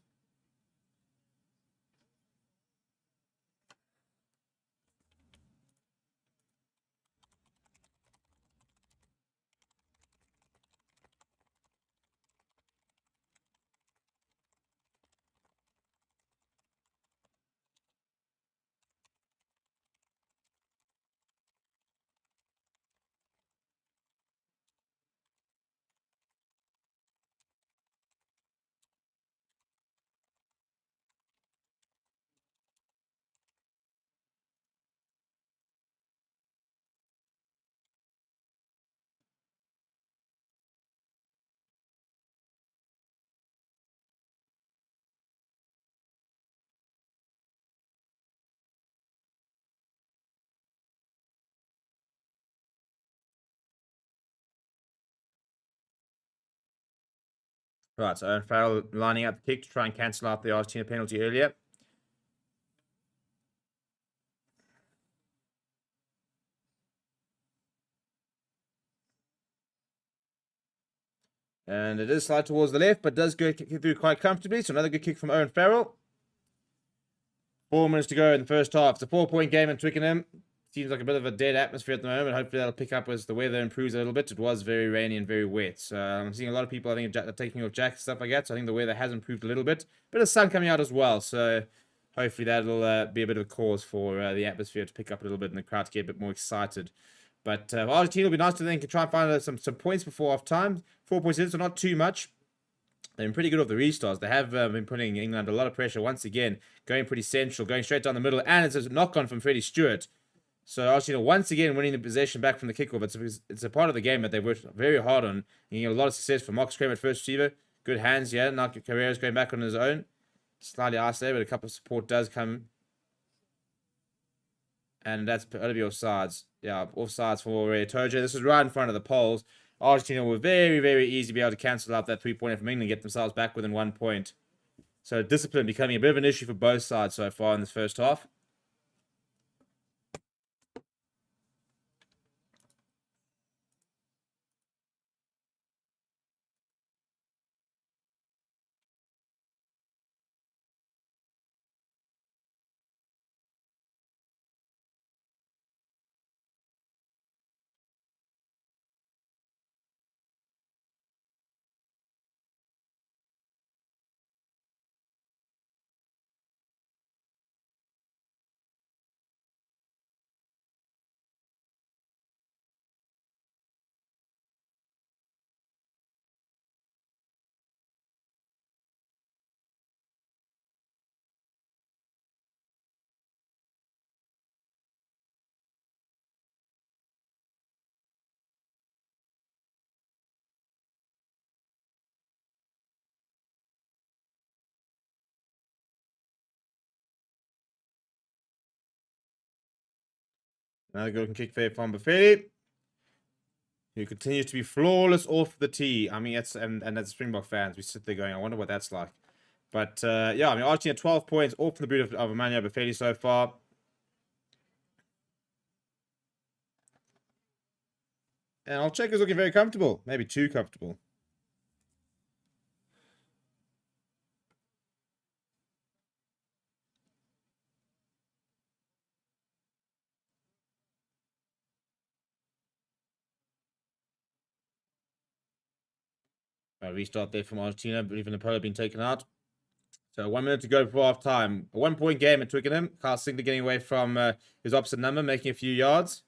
Right, so Owen Farrell lining up the kick to try and cancel out the Argentina penalty earlier. And it is slight towards the left, but does go through quite comfortably. So another good kick from Owen Farrell. 4 minutes to go in the first half. It's a 4-point game in Twickenham. Seems like a bit of a dead atmosphere at the moment. Hopefully that'll pick up as the weather improves a little bit. It was very rainy and very wet. So I'm seeing a lot of people, I think, taking off jackets, stuff like that. So I think the weather has improved a little bit. Bit of sun coming out as well. So hopefully that'll be a bit of a cause for the atmosphere to pick up a little bit and the crowd to get a bit more excited. But Argentina will be nice to think try and find some points before half time. 4 points in, so not too much. They've been pretty good off the restarts. They have been putting England under a lot of pressure once again, going pretty central, going straight down the middle, and it's a knock-on from Freddie Stewart. So Argentina once again winning the possession back from the kickoff. It's a part of the game that they've worked very hard on. You get a lot of success from Marcus Kramer at first receiver. Good hands, yeah. Now Carrera's going back on his own. Slightly isolated, but a couple of support does come. And that's going to be offsides. Yeah, offsides for Tojo. This is right in front of the poles. Argentina will very, very easily be able to cancel out that 3-pointer from England and get themselves back within 1 point. So discipline becoming a bit of an issue for both sides so far in this first half. Another good kick there from Buffetti, who continues to be flawless off the tee. I mean, and as Springbok fans, we sit there going, I wonder what that's like. But yeah, I mean, Argentina 12 points off the boot of Emmanuel Buffetti so far. And I'll check is looking very comfortable. Maybe too comfortable. Restart there from Argentina, but even the polo being taken out. So 1 minute to go before half time. A 1-point game at Twickenham. Carl Singler getting away from his opposite number, making a few yards.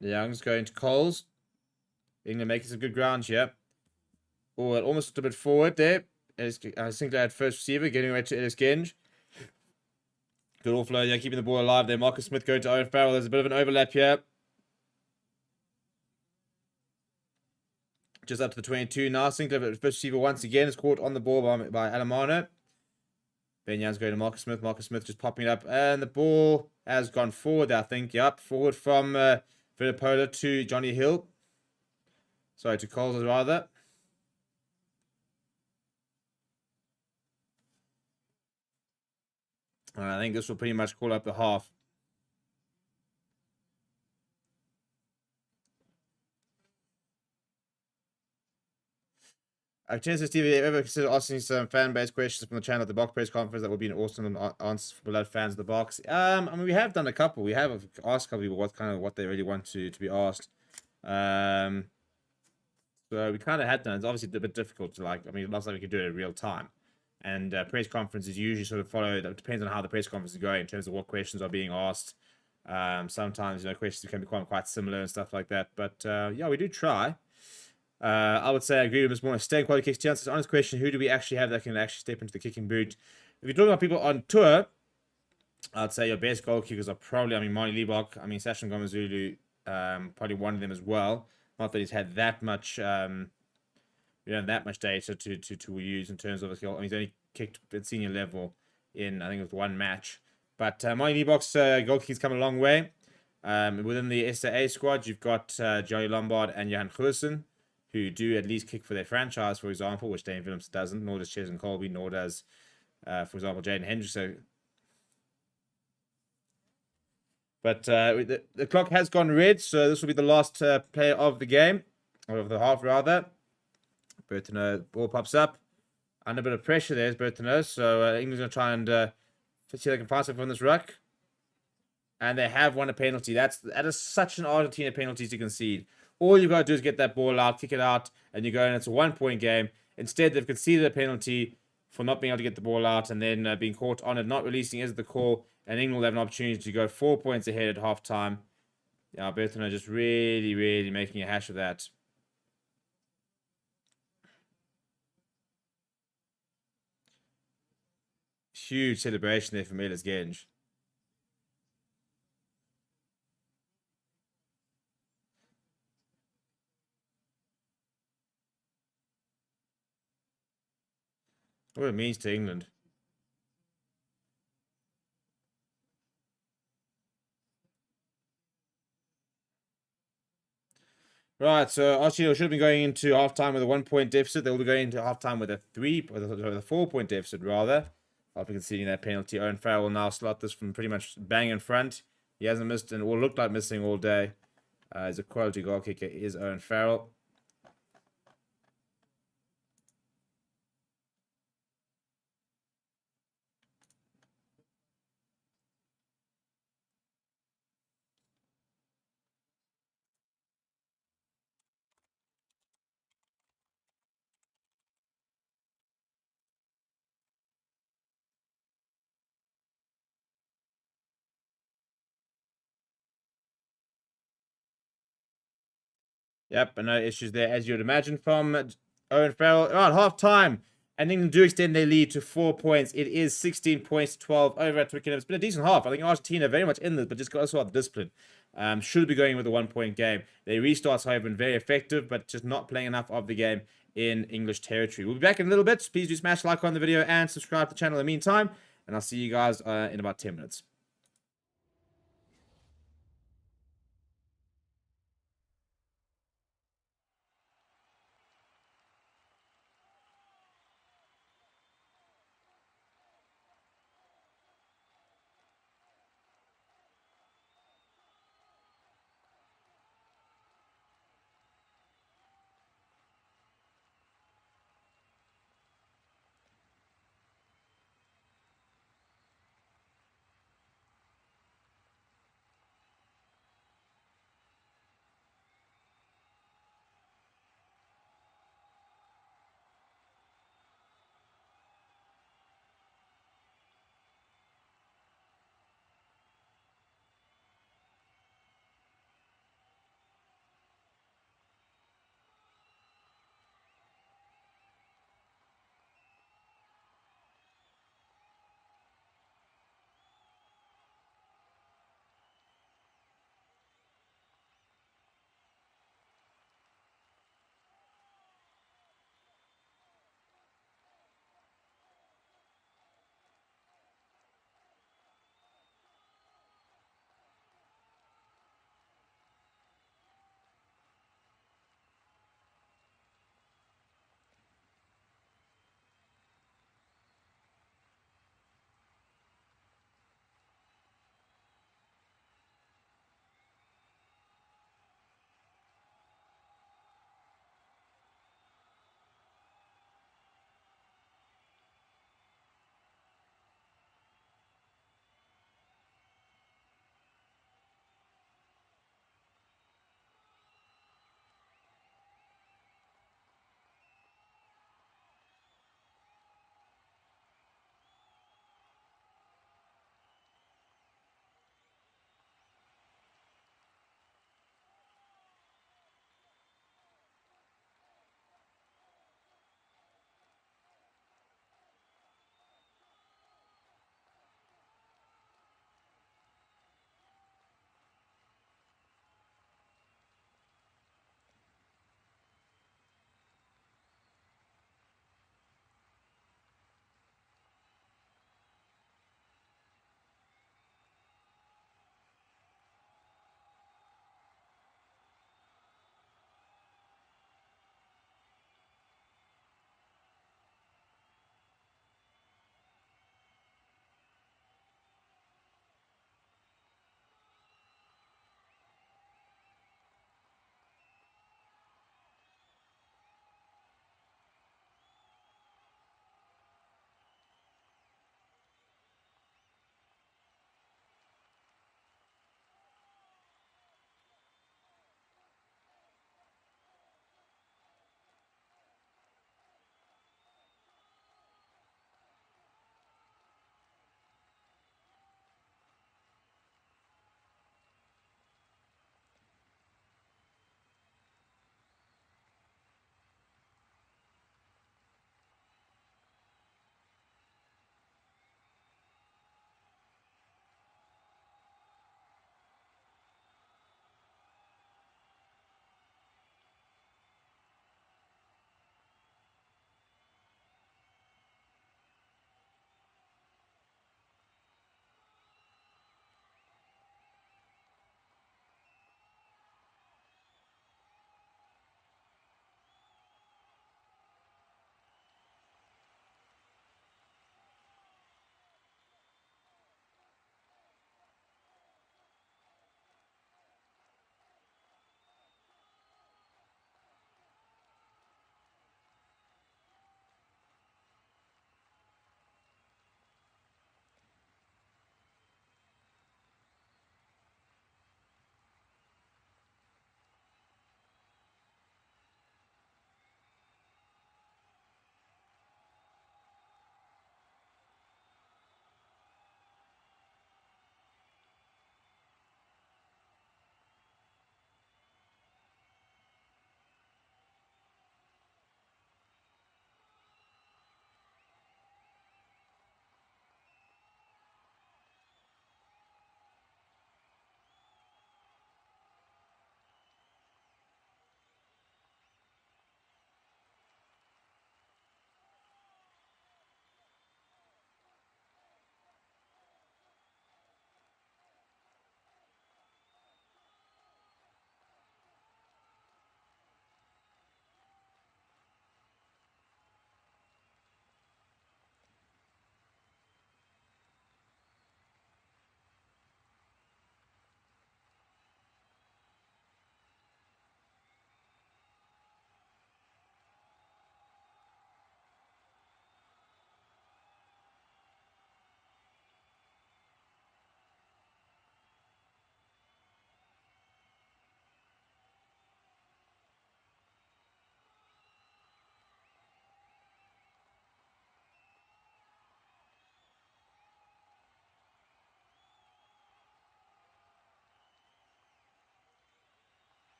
The Young's going to Coles. England making some good ground here. Oh, it almost a bit forward there. Singler had first receiver, getting away to Ellis Genge. Good offload, yeah, keeping the ball alive there. Marcus Smith going to Owen Farrell. There's a bit of an overlap here. Just up to the 22 now. Sinclair, first receiver once again, is caught on the ball by Alamano. Ben Young's going to Marcus Smith. Marcus Smith just popping it up. And the ball has gone forward, I think. Yep, forward from Vinipola to Johnny Hill. Sorry, to Coles rather. And I think this will pretty much call up the half. Chances Steve, have you ever considered asking some fan-based questions from the channel at the box press conference? That would be an awesome answer for blood fans of the box. I mean, we have done a couple. We have asked a couple people what they really want to be asked. So we kind of had done. It's obviously a bit difficult to like. I mean, last time we could do it in real time, and press conferences usually sort of follow. That depends on how the press conference is going in terms of what questions are being asked. Sometimes questions can become quite similar and stuff like that. But yeah, we do try. I would say I agree with Ms. Moore. Staying quality kicks chances. Honest question: who do we actually have that can actually step into the kicking boot? If you're talking about people on tour, I'd say your best goal kickers are probably, Marty Liebach. Sachin Gomezulu, probably one of them as well. Not that he's had that much, that much data to use in terms of his goal. He's only kicked at senior level in, I think it was one match. But Marty Liebach's goal kicking's come a long way. Within the SAA squad, you've got Johnny Lombard and Johan Goosen, who do at least kick for their franchise, for example, which Dane Willems doesn't, nor does Chesn Colby, nor does, for example, Jaden Hendricks. But the clock has gone red, so this will be the last play of the game, or of the half, rather. Bertino, ball pops up. Under a bit of pressure there is Bertino, so England's going to try and see if they can find something from this ruck. And they have won a penalty. That is such an Argentina penalty to concede. All you've got to do is get that ball out, kick it out, and you go, and it's a 1-point game. Instead, they've conceded a penalty for not being able to get the ball out and then being caught on it, not releasing is the call. And England will have an opportunity to go 4 points ahead at halftime. Yeah, Bertino just really, really making a hash of that. Huge celebration there for Milas Genge. What it means to England. Right, so Argentina should have been going into halftime with a 1-point deficit. They'll be going into halftime with a 4-point deficit, rather. After conceding that penalty, Owen Farrell will now slot this from pretty much bang in front. He hasn't missed and or looked like missing all day. He's a quality goal kicker, is Owen Farrell. Yep, and no issues there, as you would imagine, from Owen Farrell. Right, half time. And England do extend their lead to 4 points. It is 16 points to 12 over at Twickenham. It's been a decent half. I think Argentina very much in this, but just got us off discipline. Should be going with a 1-point game. Their restarts, however, been very effective, but just not playing enough of the game in English territory. We'll be back in a little bit. Please do smash like on the video and subscribe to the channel in the meantime. And I'll see you guys in about 10 minutes.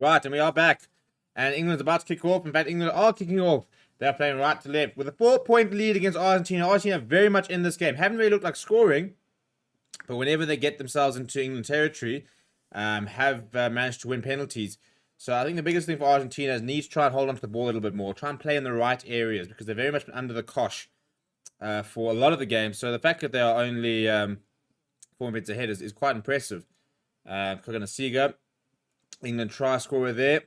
Right, and we are back. And England's about to kick off. In fact, England are kicking off. They're playing right to left. With a 4-point lead against Argentina. Argentina very much in this game. Haven't really looked like scoring. But whenever they get themselves into England territory, have managed to win penalties. So I think the biggest thing for Argentina is need to try and hold on to the ball a little bit more. Try and play in the right areas. Because they're very much under the cosh for a lot of the games. So the fact that they are only 4 minutes ahead is quite impressive. Siga. England try scorer there.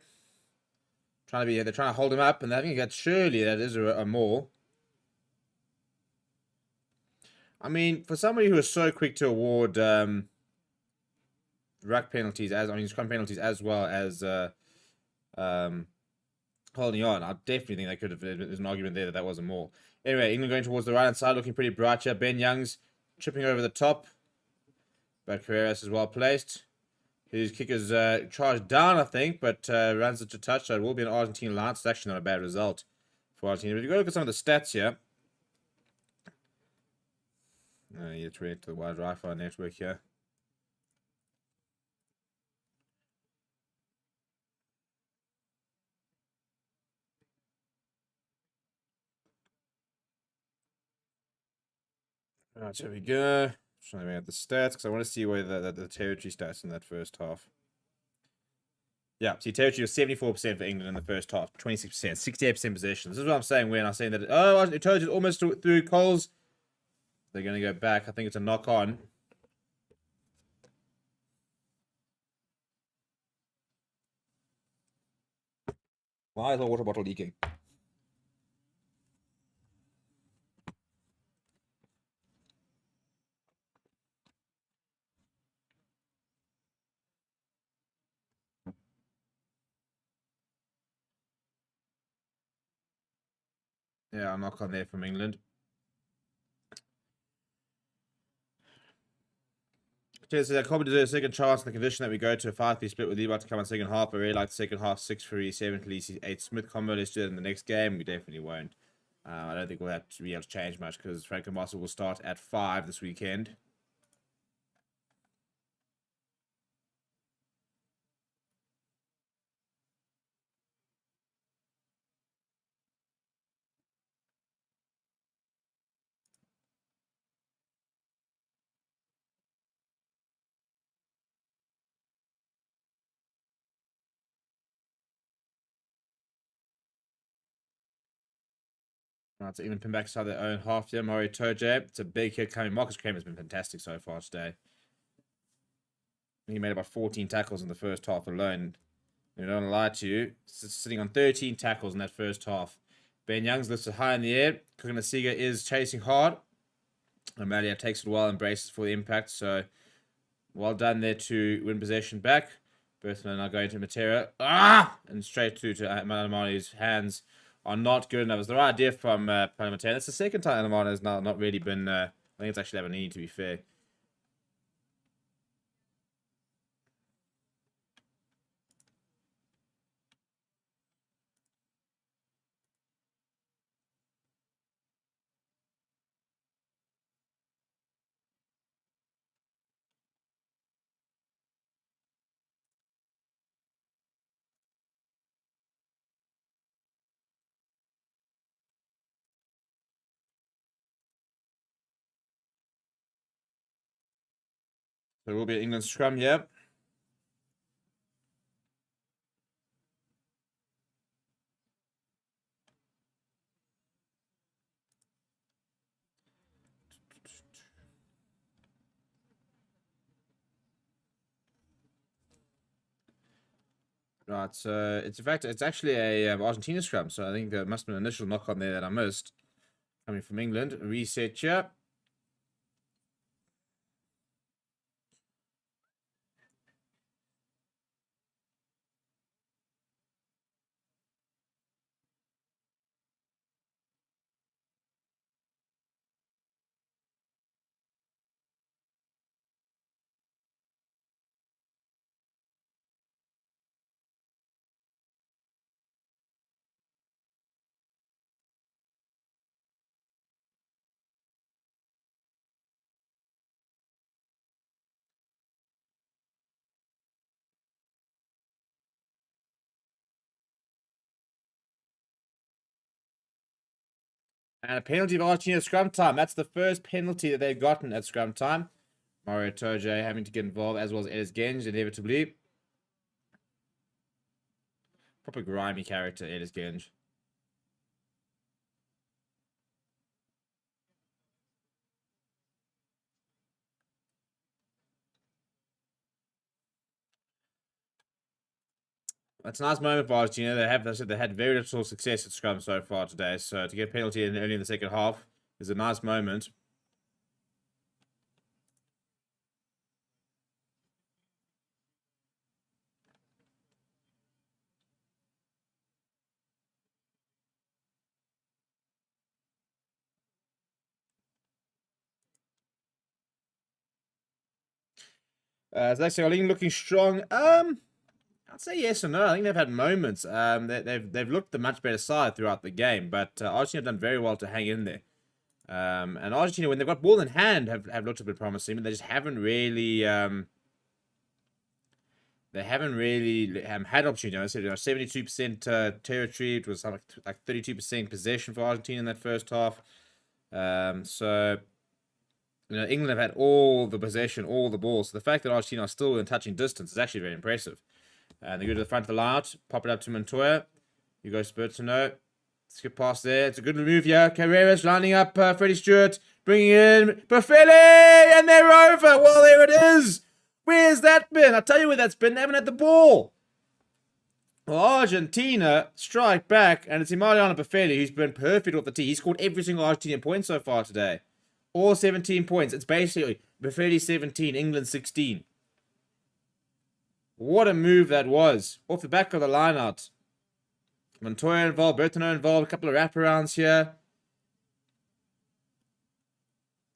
They're trying to hold him up, and I think that surely that is a maul. I mean, for somebody who is so quick to award ruck penalties, scrum penalties as well as holding on, I definitely think they could have. There's an argument there that was a maul. Anyway, England going towards the right hand side, looking pretty bright here. Ben Young's tripping over the top, but Carreras is well placed. His kick is charged down, I think, but runs it to touch, so it will be an Argentina line. It's actually not a bad result for Argentina. But if you go look at some of the stats here, you have to react to the wide Wi-Fi network here. Alright, so we go. Trying to bring out the stats because I want to see where the territory stats in that first half. Yeah, see, territory was 74% for England in the first half, 26%, 68% possession. This is what I'm saying when I'm saying that, oh, territory is almost through Coles. They're going to go back. I think it's a knock on. Why is my water bottle leaking? Yeah, a knock on there from England. Cheers, I probably deserve a second chance in the condition that we go to a 5-3 split with Eba to come on second half. I really like the second half, 6-3, 7 8 Smith combo. Let's do it in the next game. We definitely won't. I don't think we'll have to be able to change much because Franklin Master will start at 5 this weekend. Right, so even pin back inside their own half here. Mario Toje. It's a big hit coming. Marcus Kramer's been fantastic so far today. He made about 14 tackles in the first half alone. I don't lie to you. Sitting on 13 tackles in that first half. Ben Young's lifted high in the air. Siga is chasing hard. Amalia takes it well and braces for the impact. So, well done there to win possession back. Berthman now going to Matera. And straight through to Alamani's hands are not good enough. It's the right idea from Matera. That's the second time Alamani has not really been... I think it's actually Alamani, to be fair. So it will be an England scrum here. Right, so it's in fact it's actually a Argentina scrum. So I think there must have been an initial knock on there that I missed coming from England. Reset here. And a penalty of Argentina scrum time. That's the first penalty that they've gotten at scrum time. Mario Toje having to get involved, as well as Elis Genge, inevitably. Proper grimy character, Elis Genge. That's a nice moment for Argentina. They had very little success at scrum so far today. So to get a penalty early in the second half is a nice moment. Zach looking strong. I'd say yes or no. I think they've had moments. They've looked the much better side throughout the game, but Argentina have done very well to hang in there. And Argentina, when they've got ball in hand, have looked a bit promising, but they just haven't really had opportunity. I said 72% territory. It was like 32% possession for Argentina in that first half. So England have had all the possession, all the balls. So the fact that Argentina are still in touching distance is actually very impressive. And they go to the front of the line, pop it up to Montoya. You go Spurtino. Skip past there. It's a good move here. Carreras lining up Freddie Stewart. Bringing in Buffelli. And they're over. Well, there it is. Where's that been? I'll tell you where that's been. They haven't had the ball. Well, Argentina strike back. And it's Emiliano Buffelli who's been perfect off the tee. He's scored every single Argentinian point so far today. All 17 points. It's basically Buffelli 17, England 16. What a move that was. Off the back of the line out. Montoya involved, Bertino involved, a couple of wraparounds here.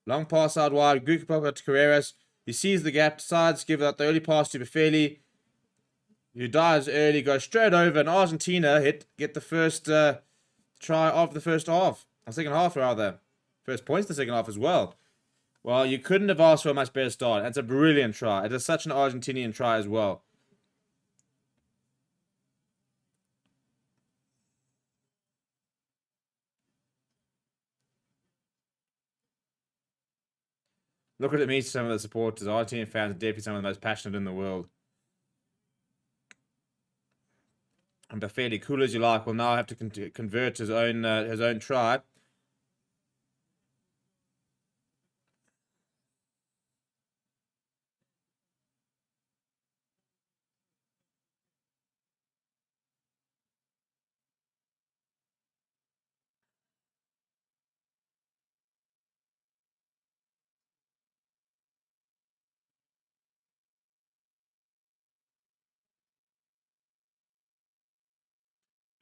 Long pass out wide, Guka pop out to Carreras. He sees the gap, decides to give out the early pass to Buffelli. Who dives early, goes straight over, and Argentina get the first try of the first half. Or second half, rather. First points the second half as well. Well, you couldn't have asked for a much better start. It's a brilliant try. It is such an Argentinian try as well. Look what it means to some of the supporters. Argentinian fans are definitely some of the most passionate in the world. And Buffelli, cool as you like, will now have to convert his own try.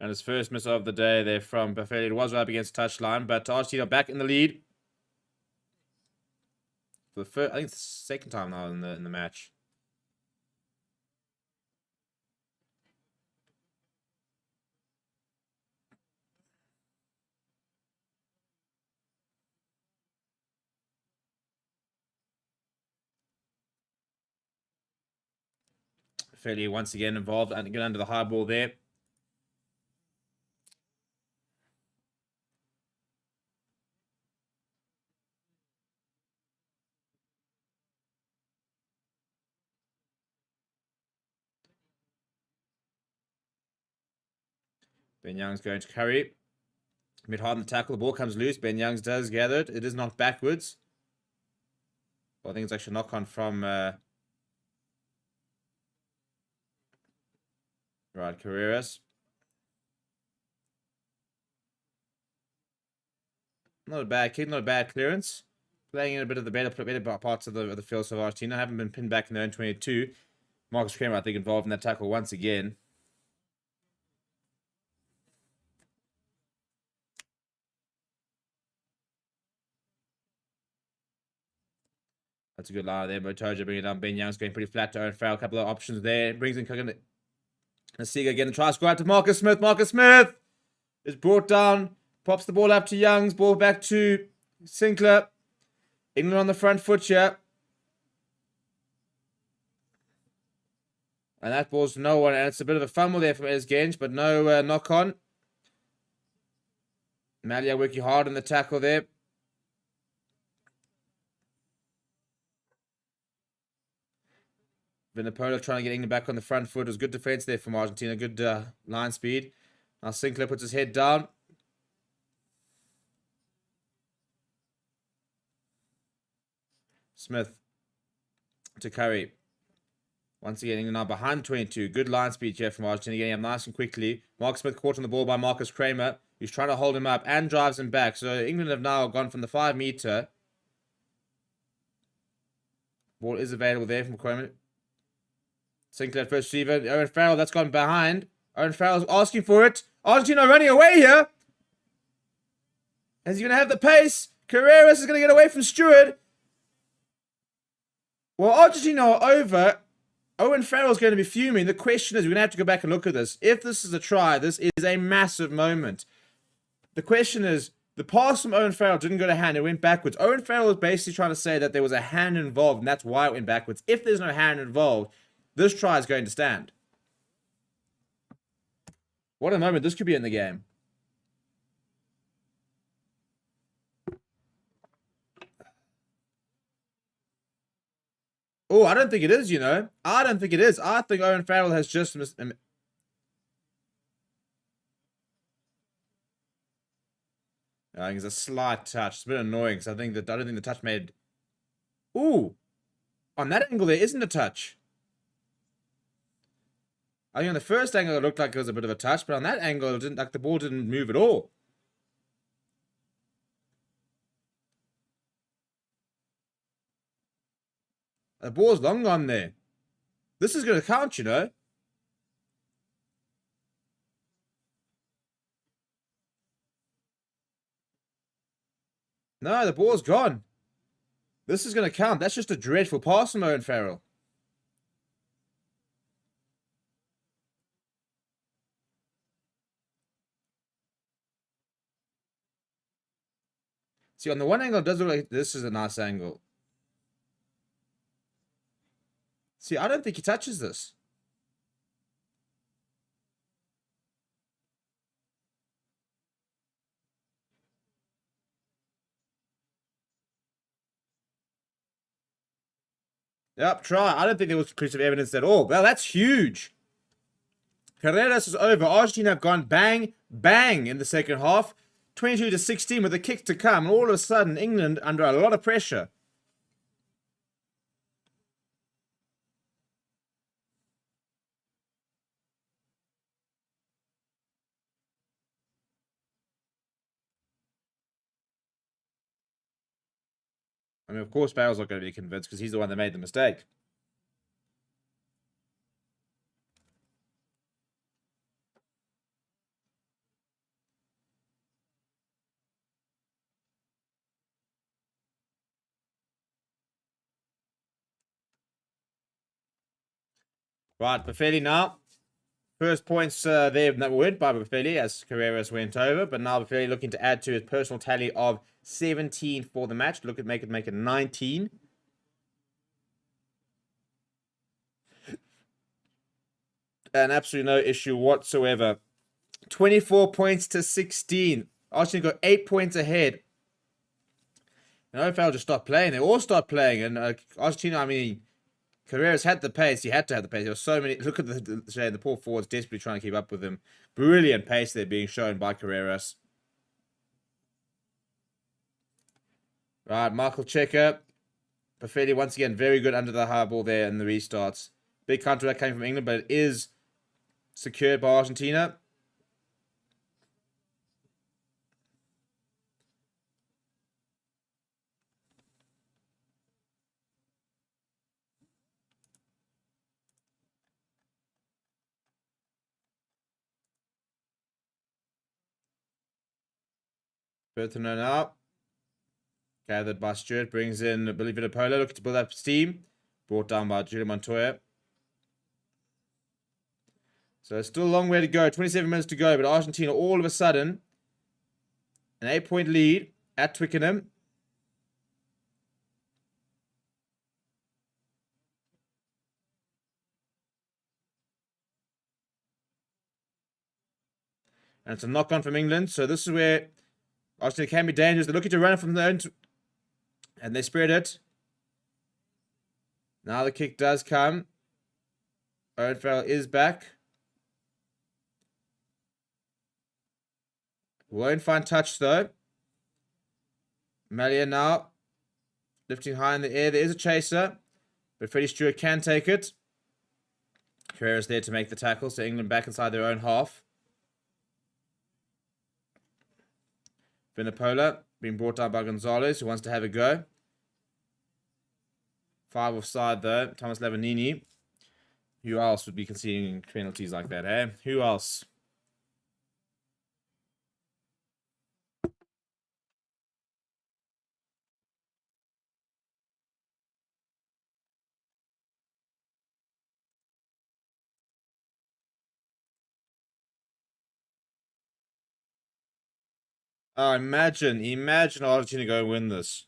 And his first miss of the day there from Buffelli. It was right up against touchline, but Argentina back in the lead. For the first, I think it's the second time now in the match. Buffelli once again involved and get under the high ball there. Ben Young's going to carry. Mid hard in the tackle. The ball comes loose. Ben Youngs does gather it. It is knocked backwards. Well, I think it's actually a knock on from right, Carreras. Not a bad kick, not a bad clearance. Playing in a bit of the better parts of the field so Argentina haven't been pinned back in their own 22. Marcus Kramer, I think, involved in that tackle once again. That's a good line there. Motoja bringing it down. Ben Young's going pretty flat to own foul. A couple of options there. Brings in Nasiga again. The try score out to Marcus Smith. Marcus Smith is brought down. Pops the ball up to Youngs. Ball back to Sinclair. England on the front foot here. And that ball's to no one. And it's a bit of a fumble there from Elis Genge, but no knock on. Malia working hard on the tackle there. Vinipola trying to get England back on the front foot. It was good defense there from Argentina. Good line speed. Now Sinclair puts his head down. Smith to Curry. Once again, England now behind 22. Good line speed here from Argentina, getting up nice and quickly. Mark Smith caught on the ball by Marcus Kramer. He's trying to hold him up and drives him back. So England have now gone from the 5 meter. Ball is available there from Kramer. Sinclair first receiver. Owen Farrell, that's gone behind. Owen Farrell's asking for it. Argentina running away here. Is he going to have the pace? Carreras is going to get away from Stewart. Well, Argentina are over. Owen Farrell's going to be fuming. The question is, we're going to have to go back and look at this. If this is a try, this is a massive moment. The question is, the pass from Owen Farrell didn't go to hand. It went backwards. Owen Farrell was basically trying to say that there was a hand involved, and that's why it went backwards. If there's no hand involved, this try is going to stand. What a moment this could be in the game. Oh, I don't think it is, you know. I don't think it is. I think Owen Farrell has just missed. I think it's a slight touch. It's a bit annoying because I don't think the touch made. Ooh, on that angle there isn't a touch. I think on the first angle it looked like it was a bit of a touch, but on that angle it didn't. Like the ball didn't move at all. The ball's long gone there. This is going to count, you know. No, the ball's gone. This is going to count. That's just a dreadful pass from Owen Farrell. See, on the one angle, it does look like this is a nice angle. See, I don't think he touches this. Yep, try. I don't think there was conclusive evidence at all. Well, that's huge. Carreras is over. Argentina have gone bang, bang in the second half. 22-16 with a kick to come. And all of a sudden, England under a lot of pressure. I mean, of course, Bale's not going to be convinced because he's the one that made the mistake. Right, Buffetti now. First points there that went by Buffetti as Carreras went over, but now Buffetti looking to add to his personal tally of 17 for the match. Look at make it 19. And absolutely no issue whatsoever. 24 points to 16. Argentina got 8 points ahead. And OFL just stopped playing. They all stopped playing. And Argentina, I mean, Carreras had the pace. He had to have the pace. There were so many. Look at the poor forwards desperately trying to keep up with him. Brilliant pace there being shown by Carreras. Right, Michael Checker. Buffetti once again very good under the high ball there in the restarts. Big counter that came from England, but it is secured by Argentina. Bertino now. Gathered by Stewart. Brings in Billy Vinipola. Looking to build up steam. Brought down by Julio Montoya. So it's still a long way to go. 27 minutes to go. But Argentina all of a sudden, an 8-point lead at Twickenham. And it's a knock-on from England. So this is where Argentina can be dangerous. They're looking to run it from the own, and they spread it. Now the kick does come. Owen Farrell is back. Won't find touch though. Malia now lifting high in the air. There is a chaser, but Freddie Stewart can take it. Carrera's there to make the tackle, so England back inside their own half. Vinipola being brought down by Gonzalez, who wants to have a go. 5 offside though. Thomas Lavanini. Who else would be conceding penalties like that, eh? Who else? Oh, imagine Argentina go and win this.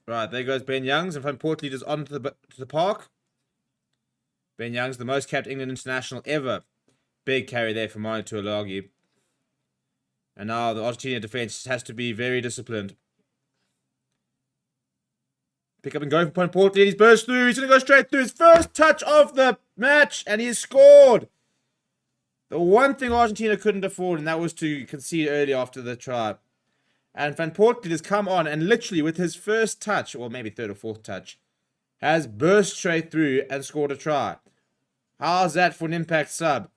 Right, there goes Ben Youngs, and Van Poort leaders on to the park. Ben Youngs, the most capped England international ever. Big carry there for Manu Tuilagi. And now the Argentina defense has to be very disciplined. Pick up and go from Van Poort. He's burst through. He's going to go straight through. His first touch of the match, and he's scored. The one thing Argentina couldn't afford, and that was to concede early after the try. And Van Poort has come on and literally with his first touch, or maybe third or fourth touch, has burst straight through and scored a try. How's that for an impact sub?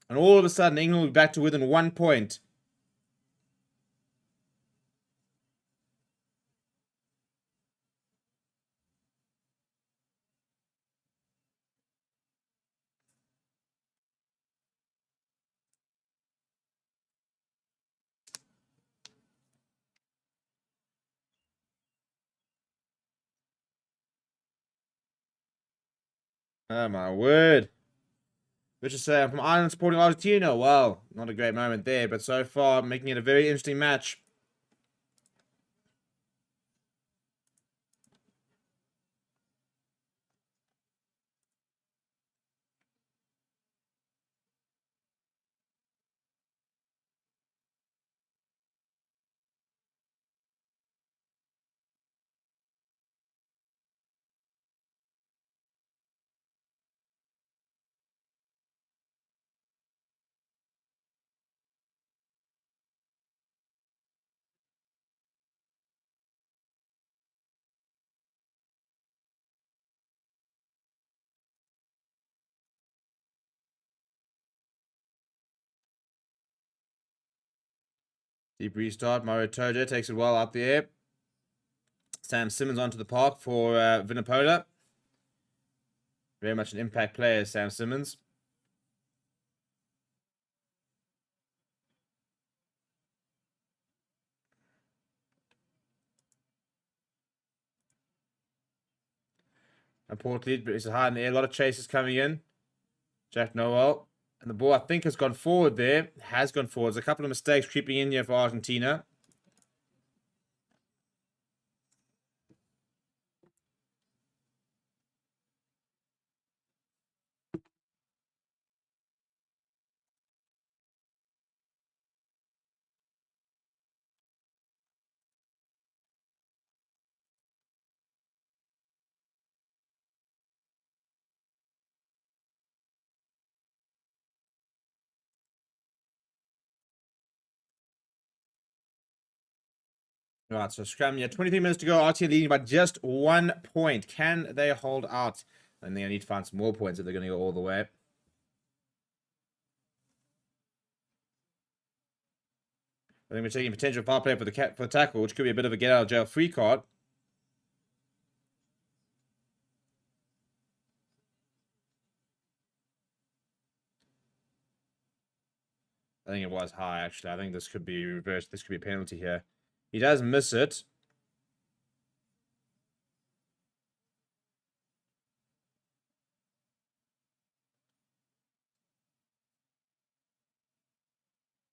And all of a sudden, England will be back to within 1 point. Oh my word. Which is say I'm from Ireland supporting Argentina. Well, not a great moment there, but so far making it a very interesting match. Deep restart. Mario Toja takes it well up the air. Sam Simmons onto the park for Vinipola. Very much an impact player, Sam Simmons. And Port lead, but it's high in the air. A lot of chases coming in. Jack Noel. And the ball, I think, has gone forward there. Has gone forward. There's a couple of mistakes creeping in here for Argentina. Right, so scrum, yeah, 23 minutes to go. Argentina leading by just 1 point. Can they hold out? And they need to find some more points if they're going to go all the way. I think we're taking potential foul play for the tackle, which could be a bit of a get out of jail free card. I think it was high, actually. I think this could be reversed. This could be a penalty here. He does miss it.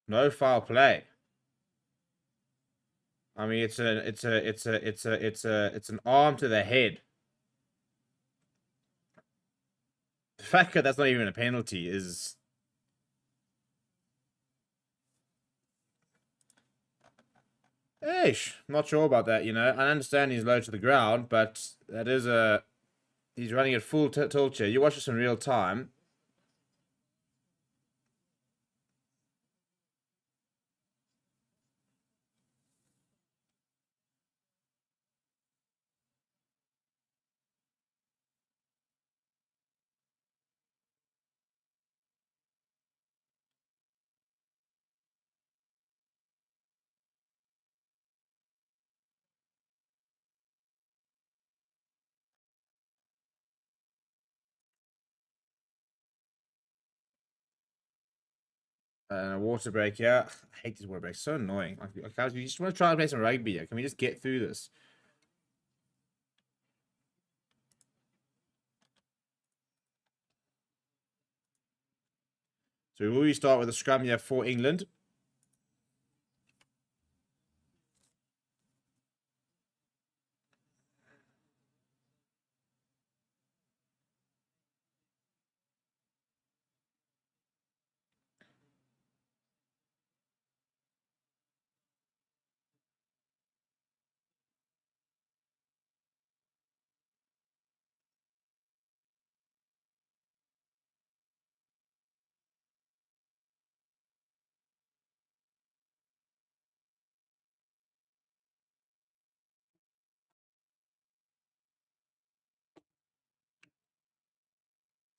No foul play. I mean, it's an arm to the head. fact that that's not even a penalty is... Ish, not sure about that, you know. I understand he's low to the ground, but that is a... He's running at full tilt here. You watch this in real time. And a water break, yeah. I hate these water breaks. So annoying. Like, guys, we just want to try and play some rugby here. Can we just get through this? So we will start with a scrum here for England.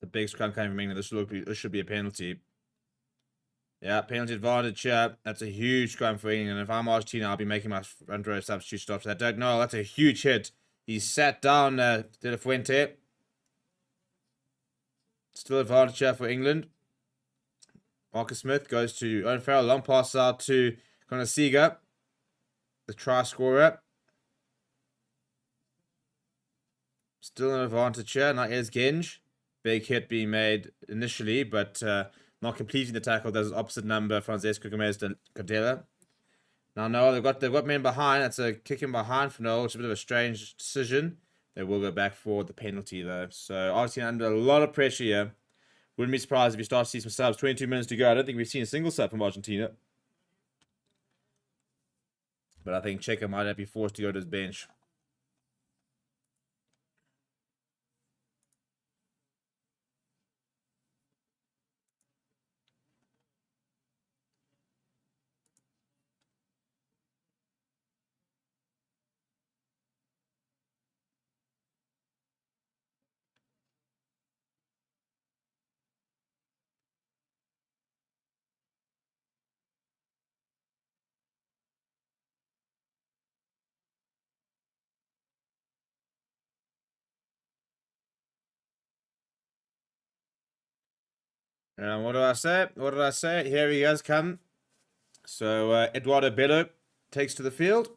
The big scrum coming from England. This should be a penalty. Yeah, penalty advantage here. That's a huge scrum for England. If I'm Argentina, I'll be making my front row substitute stops. That Doug Noel, that's a huge hit. He sat down De La Fuente. Still advantage here for England. Marcus Smith goes to Owen Farrell. Long pass out to Conasiga, the try scorer. Still an advantage here. Now here's Genge. Big hit being made initially, but not completing the tackle. There's opposite number, Francesco Gomez de Cadella. Now, no, they've got men behind. That's a kick in behind for Noel. It's a bit of a strange decision. They will go back for the penalty, though. So, Argentina under a lot of pressure here. Wouldn't be surprised if you start to see some subs. 22 minutes to go. I don't think we've seen a single sub from Argentina. But I think Cheika might be forced to go to his bench. And what do I say? What did I say? Here he has come. So Eduardo Bello takes to the field.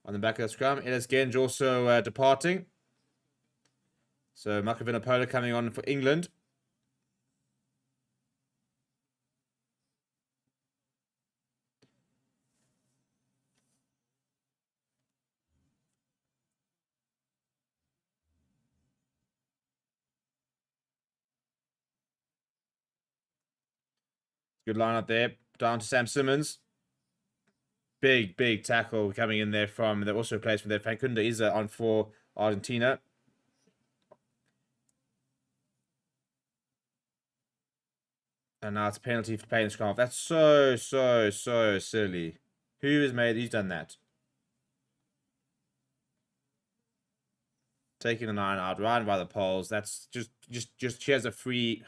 On the back of the scrum. Elis Genge also departing. So Marco Vinopola coming on for England. Good line up there. Down to Sam Simmons. Big tackle coming in there from... They also plays from there. Fancunda is on for Argentina. And now it's a penalty for playing the scrum. That's so silly. Who's done that? Taking the 9 out, right by the poles. That's just she has a free...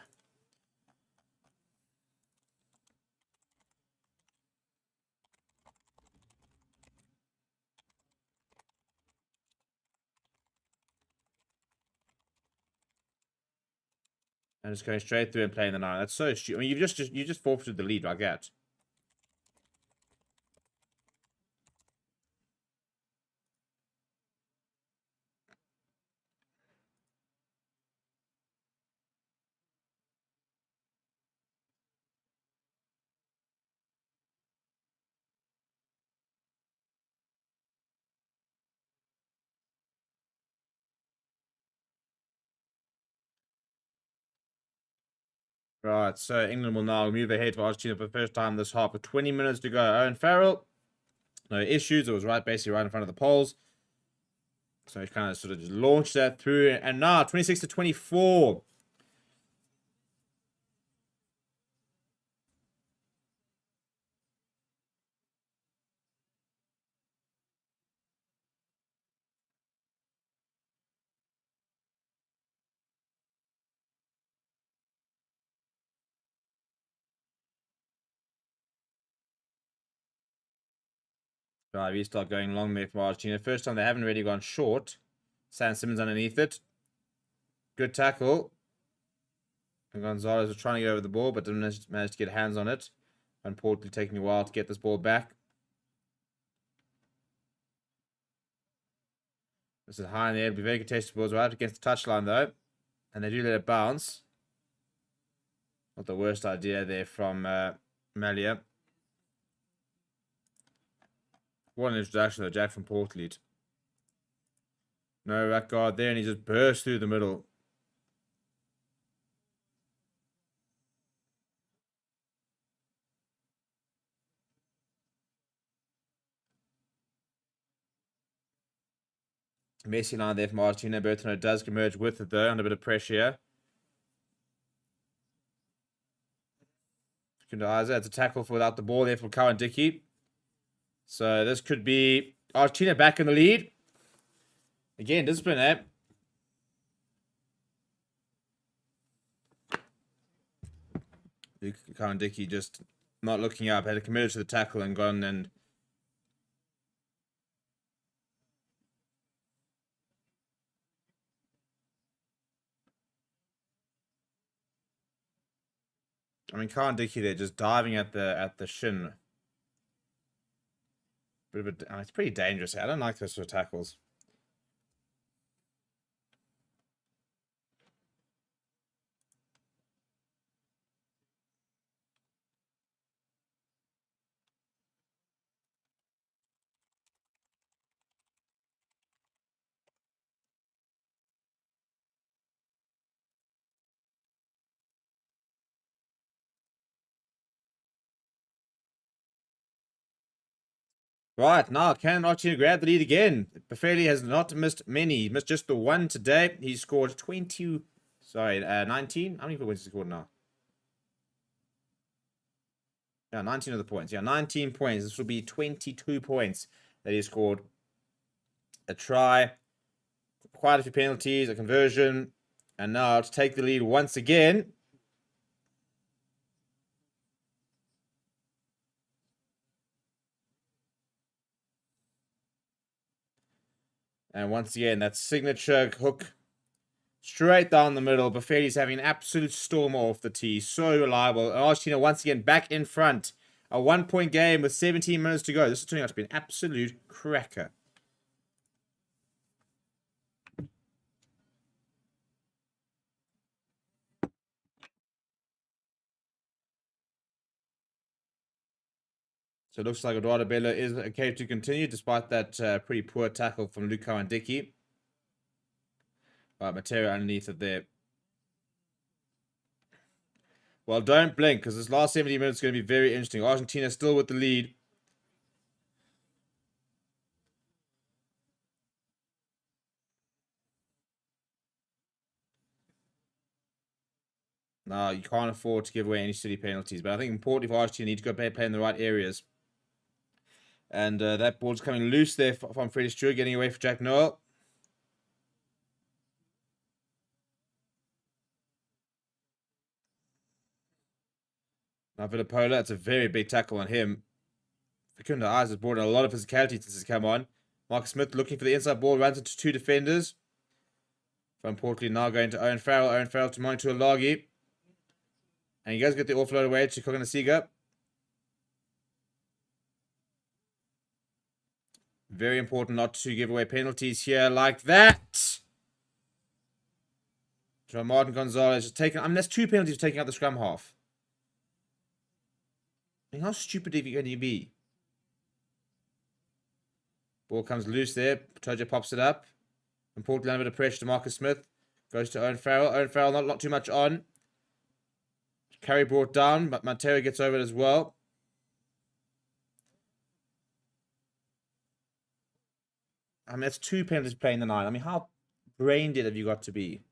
And just going straight through and playing the 9. That's so stupid. I mean, you just forfeited the lead, I get. Right, so England will now move ahead for Argentina for the first time this half with 20 minutes to go. Owen Farrell, no issues. It was basically right in front of the poles. So he kind of sort of just launched that through. And now 26 to 24. Right, we start going long there for Argentina. First time they haven't really gone short. Sam Simmons underneath it. Good tackle. And Gonzalez was trying to get over the ball, but didn't manage to get hands on it. Unfortunately, taking a while to get this ball back. This is high in the air. It'll be very contested balls right against the touchline, though. And they do let it bounce. Not the worst idea there from Malia. What an introduction, though. Jack from Portlead. No back guard there, and he just burst through the middle. Messi line there from Argentina. Bertrand does emerge with it, though, under a bit of pressure here. It's a tackle for without the ball there from Cowan Dickey. So this could be Argentina back in the lead. Again, discipline, eh? Cowan Dickey just not looking up. Had committed to the tackle and gone and... I mean, Cowan Dickey there just diving at the shin. It's pretty dangerous. I don't like those sort of tackles. Right, now can Argentina grab the lead again? Buffeli has not missed many. He missed just the one today. He scored 19. How many points he scored now? Yeah, 19 of the points. Yeah, 19 points. This will be 22 points that he scored. A try, quite a few penalties, a conversion, and now to take the lead once again. And once again, that signature hook straight down the middle. Buffetti's having an absolute storm off the tee. So reliable. And Argentina once again back in front. A 1-point game with 17 minutes to go. This is turning out to be an absolute cracker. So it looks like Eduardo Bella is okay to continue despite that pretty poor tackle from Luco and Dickey. Right, Matera underneath it there. Well, don't blink because this last 70 minutes is going to be very interesting. Argentina still with the lead. No, you can't afford to give away any silly penalties. But I think importantly for Argentina, you need to go play in the right areas. And that ball's coming loose there from Freddie Stewart, getting away for Jack Noel. Now Villapola, that's a very big tackle on him. Facunda Eyes has brought in a lot of physicality since he's come on. Marcus Smith looking for the inside ball, runs into two defenders. From Portley now going to Owen Farrell. Owen Farrell to Mointualagi. And you guys get the offload away to Koganasiga. Very important not to give away penalties here like that. John Martin Gonzalez has taken... I mean, that's 2 penalties for taking out the scrum half. I mean, how stupid are you going to be? Ball comes loose there. Tojo pops it up. And Portland under a bit of pressure to Marcus Smith. Goes to Owen Farrell. Owen Farrell not too much on. Carry brought down, but Mateo gets over it as well. I mean, that's 2 penalties playing the 9. I mean, how brain dead have you got to be?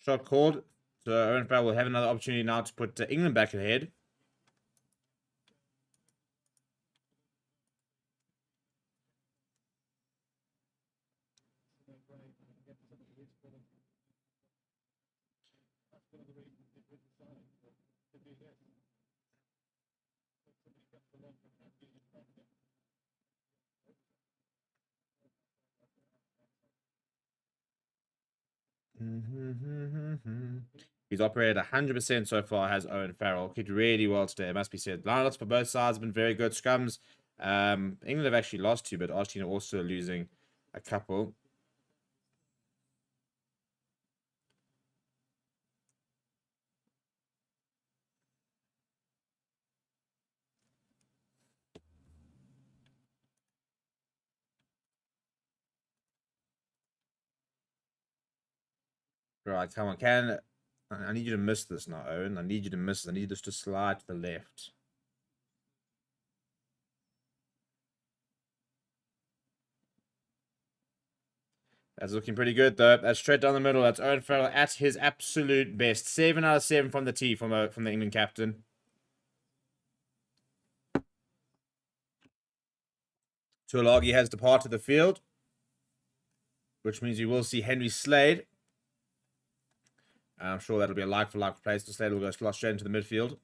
Shot called. So Owen Farrell will have another opportunity now to put England back ahead. He's operated 100% so far, has Owen Farrell. Kicked really well today, it must be said. Lineups for both sides have been very good. Scrums. England have actually lost 2, but Argentina also losing a couple. Right, come on. I need you to miss this now, Owen. I need you to miss this. I need this to slide to the left. That's looking pretty good, though. That's straight down the middle. That's Owen Farrell at his absolute best. 7 out of 7 from the tee from the England captain. Tuilagi has departed the field, which means you will see Henry Slade. I'm sure that'll be a like-for-like replacement. So Slade will go straight into the midfield.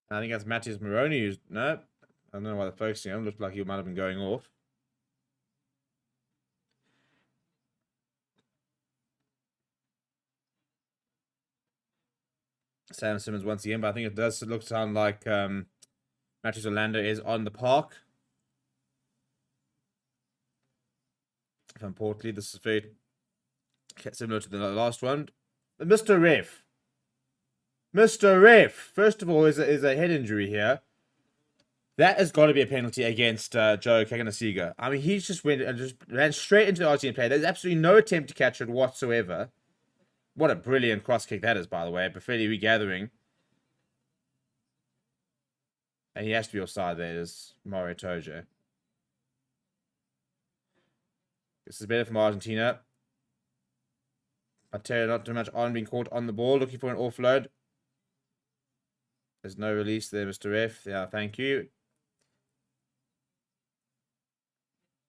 I think that's Matthias Moroni who's... No, I don't know why they're focusing on him. Looked like he might have been going off. Sam Simmons once again, but I think it does sound like Matthews Orlando is on the park. If I'm Portly, this is very similar to the last one. Mr. Ref. Mr. Ref. First of all, is a head injury here. That has got to be a penalty against Joe Kaganasiga. I mean, he just went and just ran straight into the Argentine player. There's absolutely no attempt to catch it whatsoever. What a brilliant cross kick that is, by the way. Buffetti regathering. And he has to be offside there. There's Mario Tojo. This is better from Argentina. Mateo not too much on, being caught on the ball. Looking for an offload. There's no release there, Mr. F. Yeah, thank you.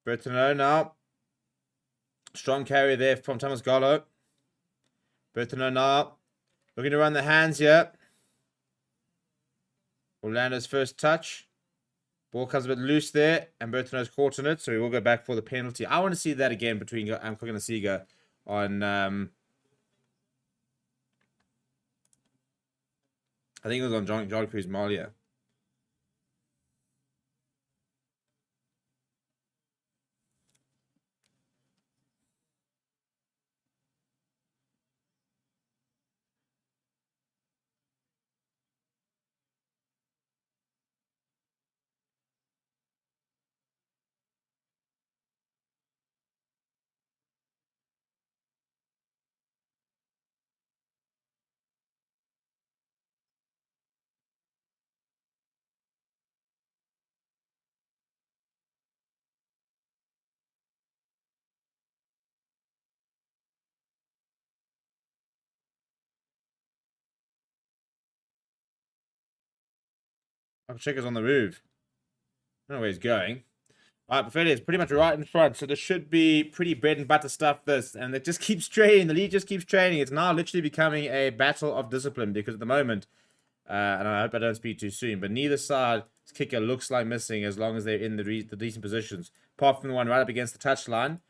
Bertino now. Strong carry there from Thomas Gallo. Bertino now. Looking to run the hands here. Orlando's first touch. Ball comes a bit loose there. And Bertino's caught in it. So he will go back for the penalty. I want to see that again between Kaganasiga on... I think it was on John Cruz Malia. Checkers on the move. I don't know where he's going. All right, Buffetti is pretty much right in front, so this should be pretty bread and butter stuff, this. And it just keeps training. The lead just keeps training. It's now literally becoming a battle of discipline because at the moment, and I hope I don't speak too soon, but neither side His kicker looks like missing as long as they're in the decent positions. Apart from the one right up against the touchline,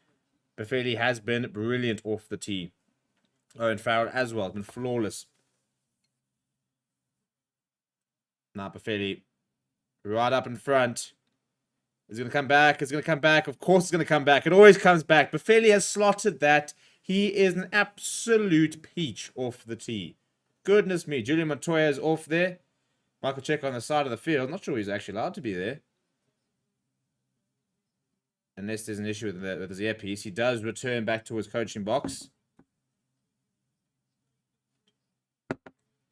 Buffeli has been brilliant off the tee. Owen Farrell as well, been flawless. Now Buffeli right up in front. It's going to come back. It's going to come back. Of course it's going to come back. It always comes back. Buffeli has slotted that. He is an absolute peach off the tee. Goodness me. Julian Montoya is off there. Michael Check on the side of the field. Not sure he's actually allowed to be there. Unless there's an issue with his earpiece. He does return back to his coaching box.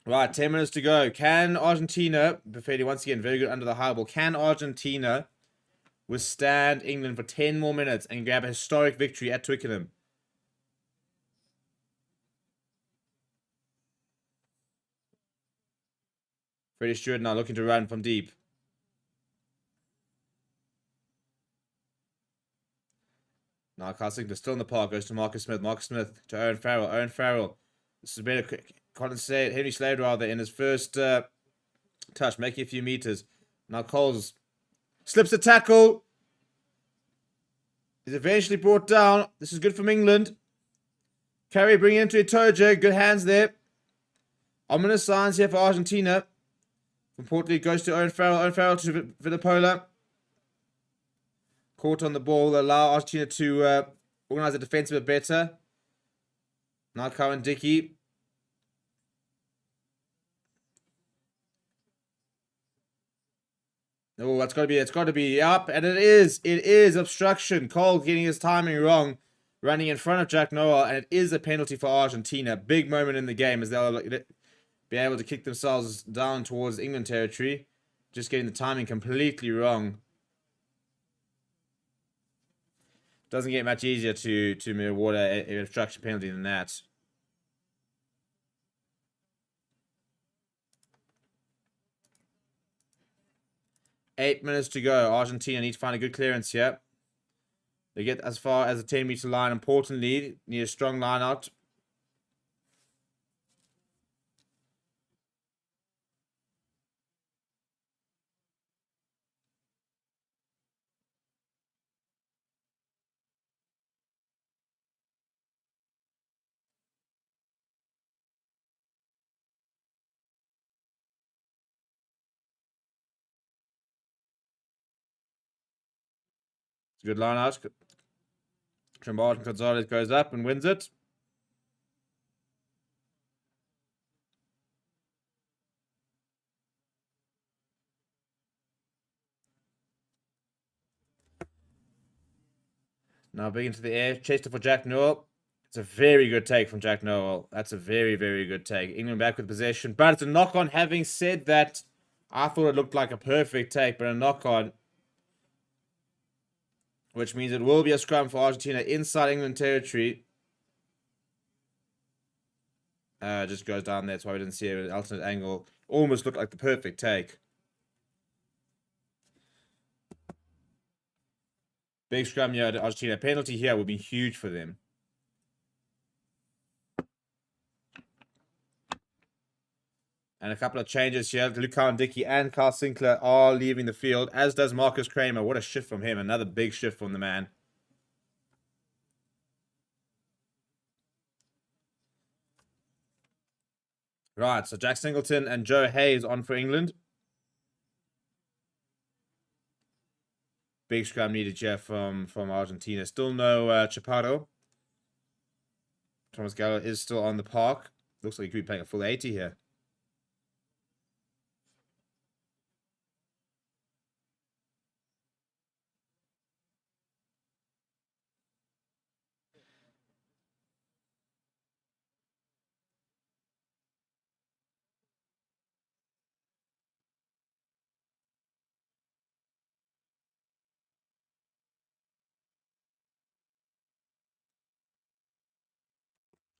Right, 10 minutes to go. Can Argentina, Buffeli once again, very good under the high ball. Can Argentina withstand England for 10 more minutes and grab a historic victory at Twickenham? Freddie Stewart now looking to run from deep. Now Carl Sinclair still in the park. Goes to Marcus Smith. Marcus Smith to Owen Farrell. Owen Farrell. This is better. Henry Slade rather in his first touch, making a few meters. Now Coles slips a tackle. He's eventually brought down. This is good from England. Carey bringing into Itoje. Good hands there. Ominous signs here for Argentina. Importantly, goes to Owen Farrell. Owen Farrell to Villapola. Caught on the ball. Allow Argentina to organize the defense a bit better. Now Cowan Dickey. Oh, it's got to be up, and it is obstruction. Cole getting his timing wrong, running in front of Jack Noel, and it is a penalty for Argentina. Big moment in the game as they'll be able to kick themselves down towards England territory, just getting the timing completely wrong. Doesn't get much easier to award an obstruction penalty than that. Eight minutes to go. Argentina need to find a good clearance here. They get as far as the 10-meter line. Importantly, need a strong line out. It's a good line out. Martin Gonzalez goes up and wins it. Now big into the air. Chased it for Jack Noel. It's a very good take from Jack Noel. That's a very, very good take. England back with possession. But it's a knock-on. Having said that, I thought it looked like a perfect take, but a knock-on. Which means it will be a scrum for Argentina inside England territory. Just goes down there. That's why we didn't see it at an alternate angle. Almost looked like the perfect take. Big scrum here at Argentina. Penalty here would be huge for them. And a couple of changes here. Lucan Dickey and Carl Sinclair are leaving the field, as does Marcus Kramer. What a shift from him. Another big shift from the man. Right, so Jack Singleton and Joe Hayes on for England. Big scrum needed here from Argentina. Still no Chaparro. Thomas Gallo is still on the park. Looks like he could be playing a full 80 here.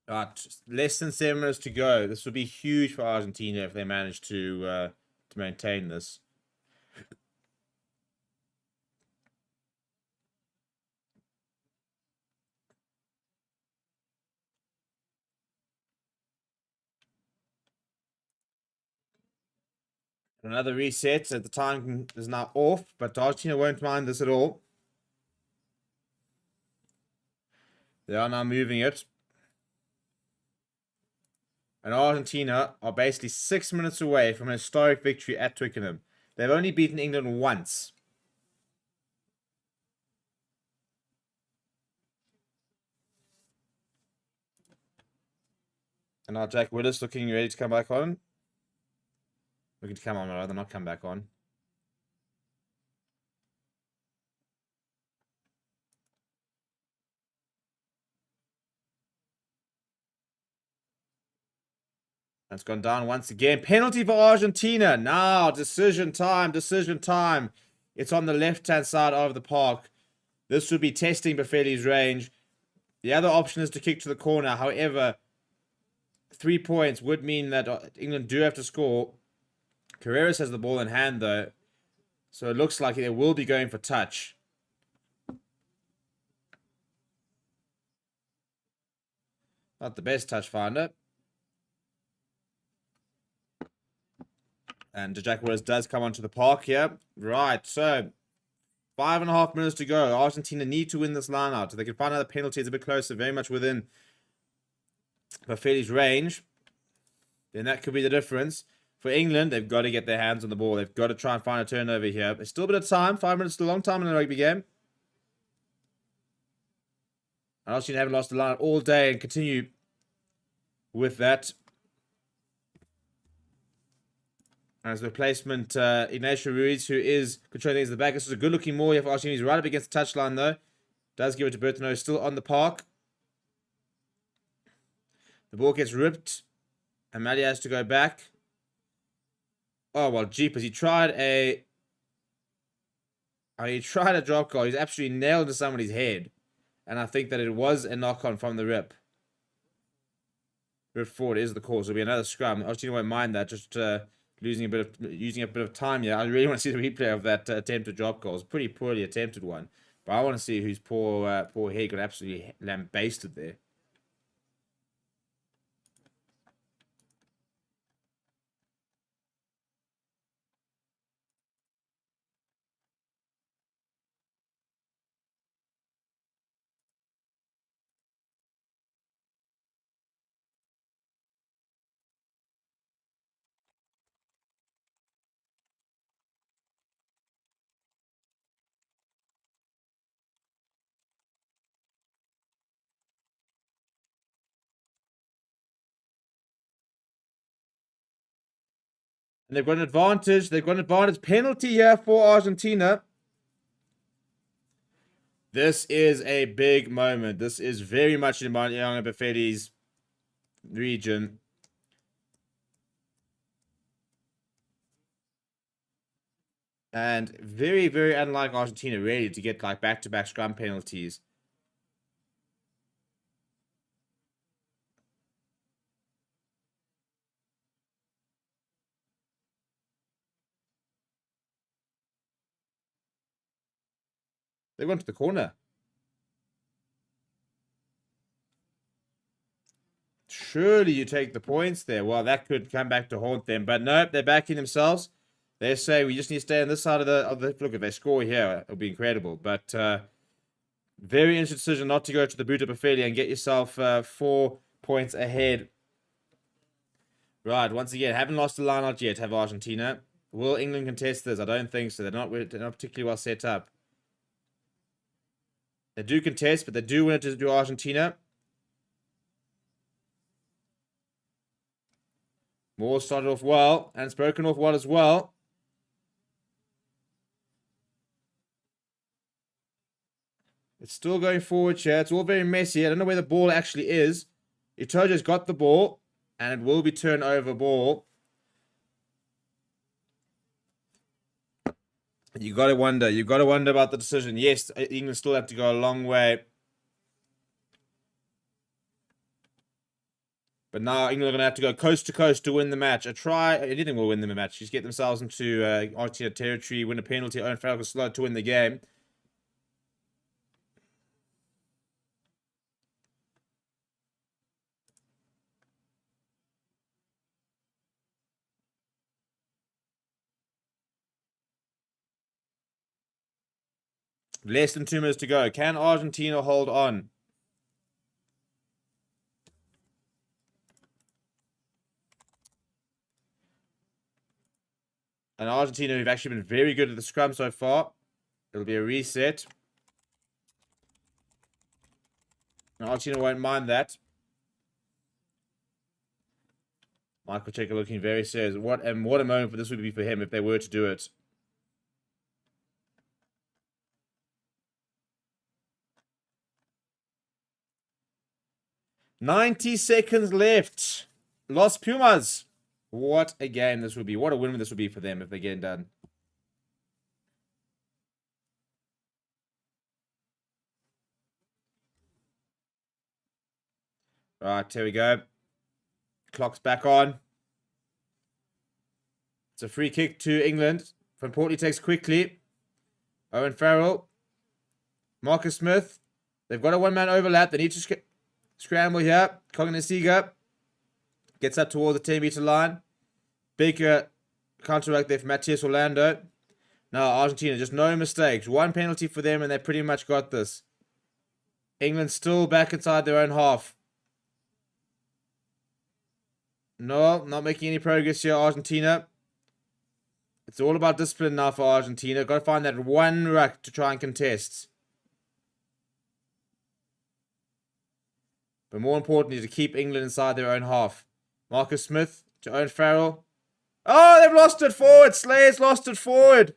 Right, less than 7 minutes to go. This would be huge for Argentina if they manage to maintain this. Another reset at the time is now off, but Argentina won't mind this at all. They are now moving it. And Argentina are basically 6 minutes away from an historic victory at Twickenham. They've only beaten England once. And now Jack Willis looking ready to come back on. Looking to come on, rather not come back on. It's gone down once again. Penalty for Argentina. Now, decision time, decision time. It's on the left-hand side of the park. This would be testing Bafeli's range. The other option is to kick to the corner. However, 3 points would mean that England do have to score. Carreras has the ball in hand, though. So it looks like they will be going for touch. Not the best touch finder. And Jack Willis does come onto the park here. Right, so 5.5 minutes to go. Argentina need to win this line out. If they can find another penalty, it's a bit closer, very much within Bafeli's range. Then that could be the difference. For England, they've got to get their hands on the ball. They've got to try and find a turnover here. There's still a bit of time. 5 minutes is a long time in a rugby game. Argentina haven't lost the line all day and continue with that. As the replacement, Ignacio Ruiz, who is controlling things at the back. This is a good-looking maul here for Argentina. He's right up against the touchline, though. Does give it to Bertino, still on the park. The ball gets ripped. And Mali has to go back. Oh, well, jeepers. He tried a drop goal. He's absolutely nailed into somebody's head. And I think that it was a knock-on from the rip. Rip forward is the call. So it'll be another scrum. Argentina won't mind that. Just using a bit of time here. I really want to see the replay of that attempted drop goal. It's a pretty poorly attempted one. But I want to see whose poor head got absolutely lambasted there. And they've got an advantage. They've got an advantage penalty here for Argentina. This is a big moment. This is very much in Mariano Bafeli's region. And very, very unlike Argentina, really, to get like back-to-back scrum penalties. They went to the corner. Surely you take the points there. Well, that could come back to haunt them. But nope, they're backing themselves. They say we just need to stay on this side of the look, if they score here, it'll be incredible. But very interesting decision not to go to the boot of Bafeli and get yourself 4 points ahead. Right, once again, haven't lost the line out yet, have Argentina. Will England contest this? I don't think so. They're not particularly well set up. They do contest, but they do win it to Argentina. Moore started off well, and it's broken off well as well. It's still going forward here. It's all very messy. I don't know where the ball actually is. Itojo's got the ball, and it will be turnover ball. You got to wonder. You got to wonder about the decision. Yes, England still have to go a long way. But now England are going to have to go coast to coast to win the match. Anything will win them a match. Just get themselves into Argentina territory, win a penalty, own Falcon slot to win the game. Less than 2 minutes to go. Can Argentina hold on? And Argentina have actually been very good at the scrum so far. It'll be a reset. And Argentina won't mind that. Michael Cheika looking very serious. What a moment for this would be for him if they were to do it. "90 seconds left. Los Pumas. What a game this would be. What a win this would be for them if they get it done. Alright, here we go. Clock's back on. It's a free kick to England. From Portley takes quickly. Owen Farrell. Marcus Smith. They've got a one-man overlap. They need to scramble here. Cognesiga gets up towards the 10-meter line. Big counteract there for Matias Orlando. Now, Argentina, just no mistakes. One penalty for them, and they pretty much got this. England still back inside their own half. No, not making any progress here, Argentina. It's all about discipline now for Argentina. Got to find that one ruck to try and contest. But more importantly, to keep England inside their own half. Marcus Smith to Owen Farrell. Oh, they've lost it forward. Slayer's lost it forward.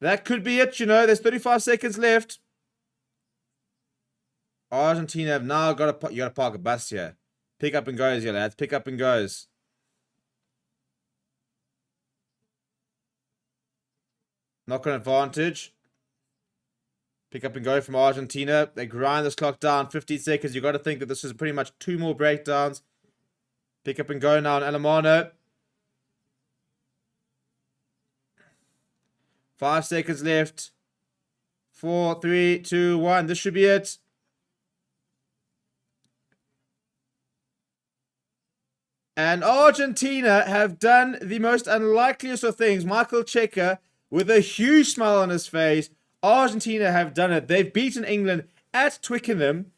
That could be it, you know. There's 35 seconds left. Argentina have now got to... You got to park a bus here. Pick up and goes here, lads. Pick up and goes. Knock on advantage. Pick up and go from Argentina. They grind this clock down. 15 seconds. You got to think that this is pretty much 2 more breakdowns. Pick up and go now on Alemano. 5 seconds left. 4, 3, 2, 1. This should be it. And Argentina have done the most unlikeliest of things. Michael Cheika, with a huge smile on his face. Argentina have done it. They've beaten England at Twickenham,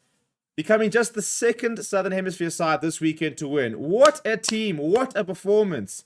becoming just the second Southern Hemisphere side this weekend to win. What a team. What a performance.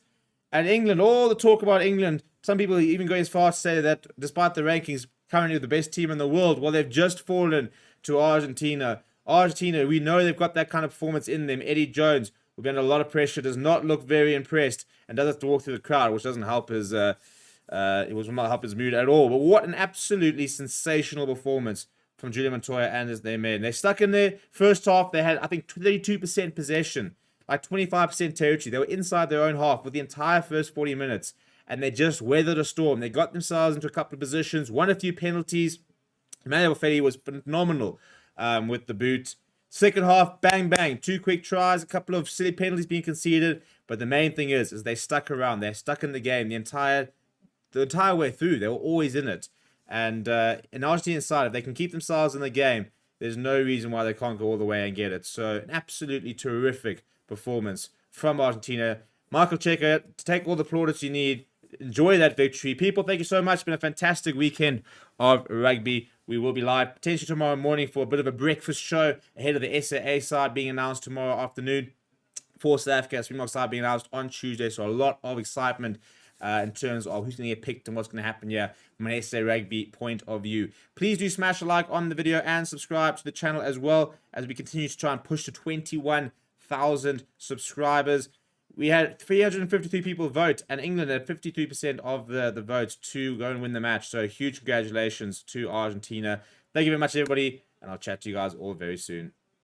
And England, all the talk about England, some people even go as far as to say that despite the rankings, currently the best team in the world, well, they've just fallen to Argentina. Argentina, we know they've got that kind of performance in them. Eddie Jones will be under a lot of pressure, does not look very impressed, and does have to walk through the crowd, which doesn't help his it will not help his mood at all. But what an absolutely sensational performance from Julian Montoya and their men. They stuck in there. First half, they had, I think, 32% possession, like 25% territory. They were inside their own half with the entire first 40 minutes, and they just weathered a storm. They got themselves into a couple of positions, won a few penalties. Emmanuel Fetty was phenomenal with the boot. Second half, bang, bang. 2 quick tries, a couple of silly penalties being conceded. But the main thing is they stuck around. They're stuck in the game the entire way through. They were always in it. And in Argentina's side, if they can keep themselves in the game, there's no reason why they can't go all the way and get it. So an absolutely terrific performance from Argentina. Michael Cheika, to take all the plaudits you need. Enjoy that victory. People, thank you so much. It's been a fantastic weekend of rugby. We will be live potentially tomorrow morning for a bit of a breakfast show ahead of the SAA side being announced tomorrow afternoon. For South Africa, Springbok side being announced on Tuesday. So a lot of excitement in terms of who's going to get picked and what's going to happen here from an SA Rugby point of view. Please do smash a like on the video and subscribe to the channel as well as we continue to try and push to 21,000 subscribers. We had 353 people vote, and England had 53% of the votes to go and win the match. So huge congratulations to Argentina. Thank you very much, everybody, and I'll chat to you guys all very soon.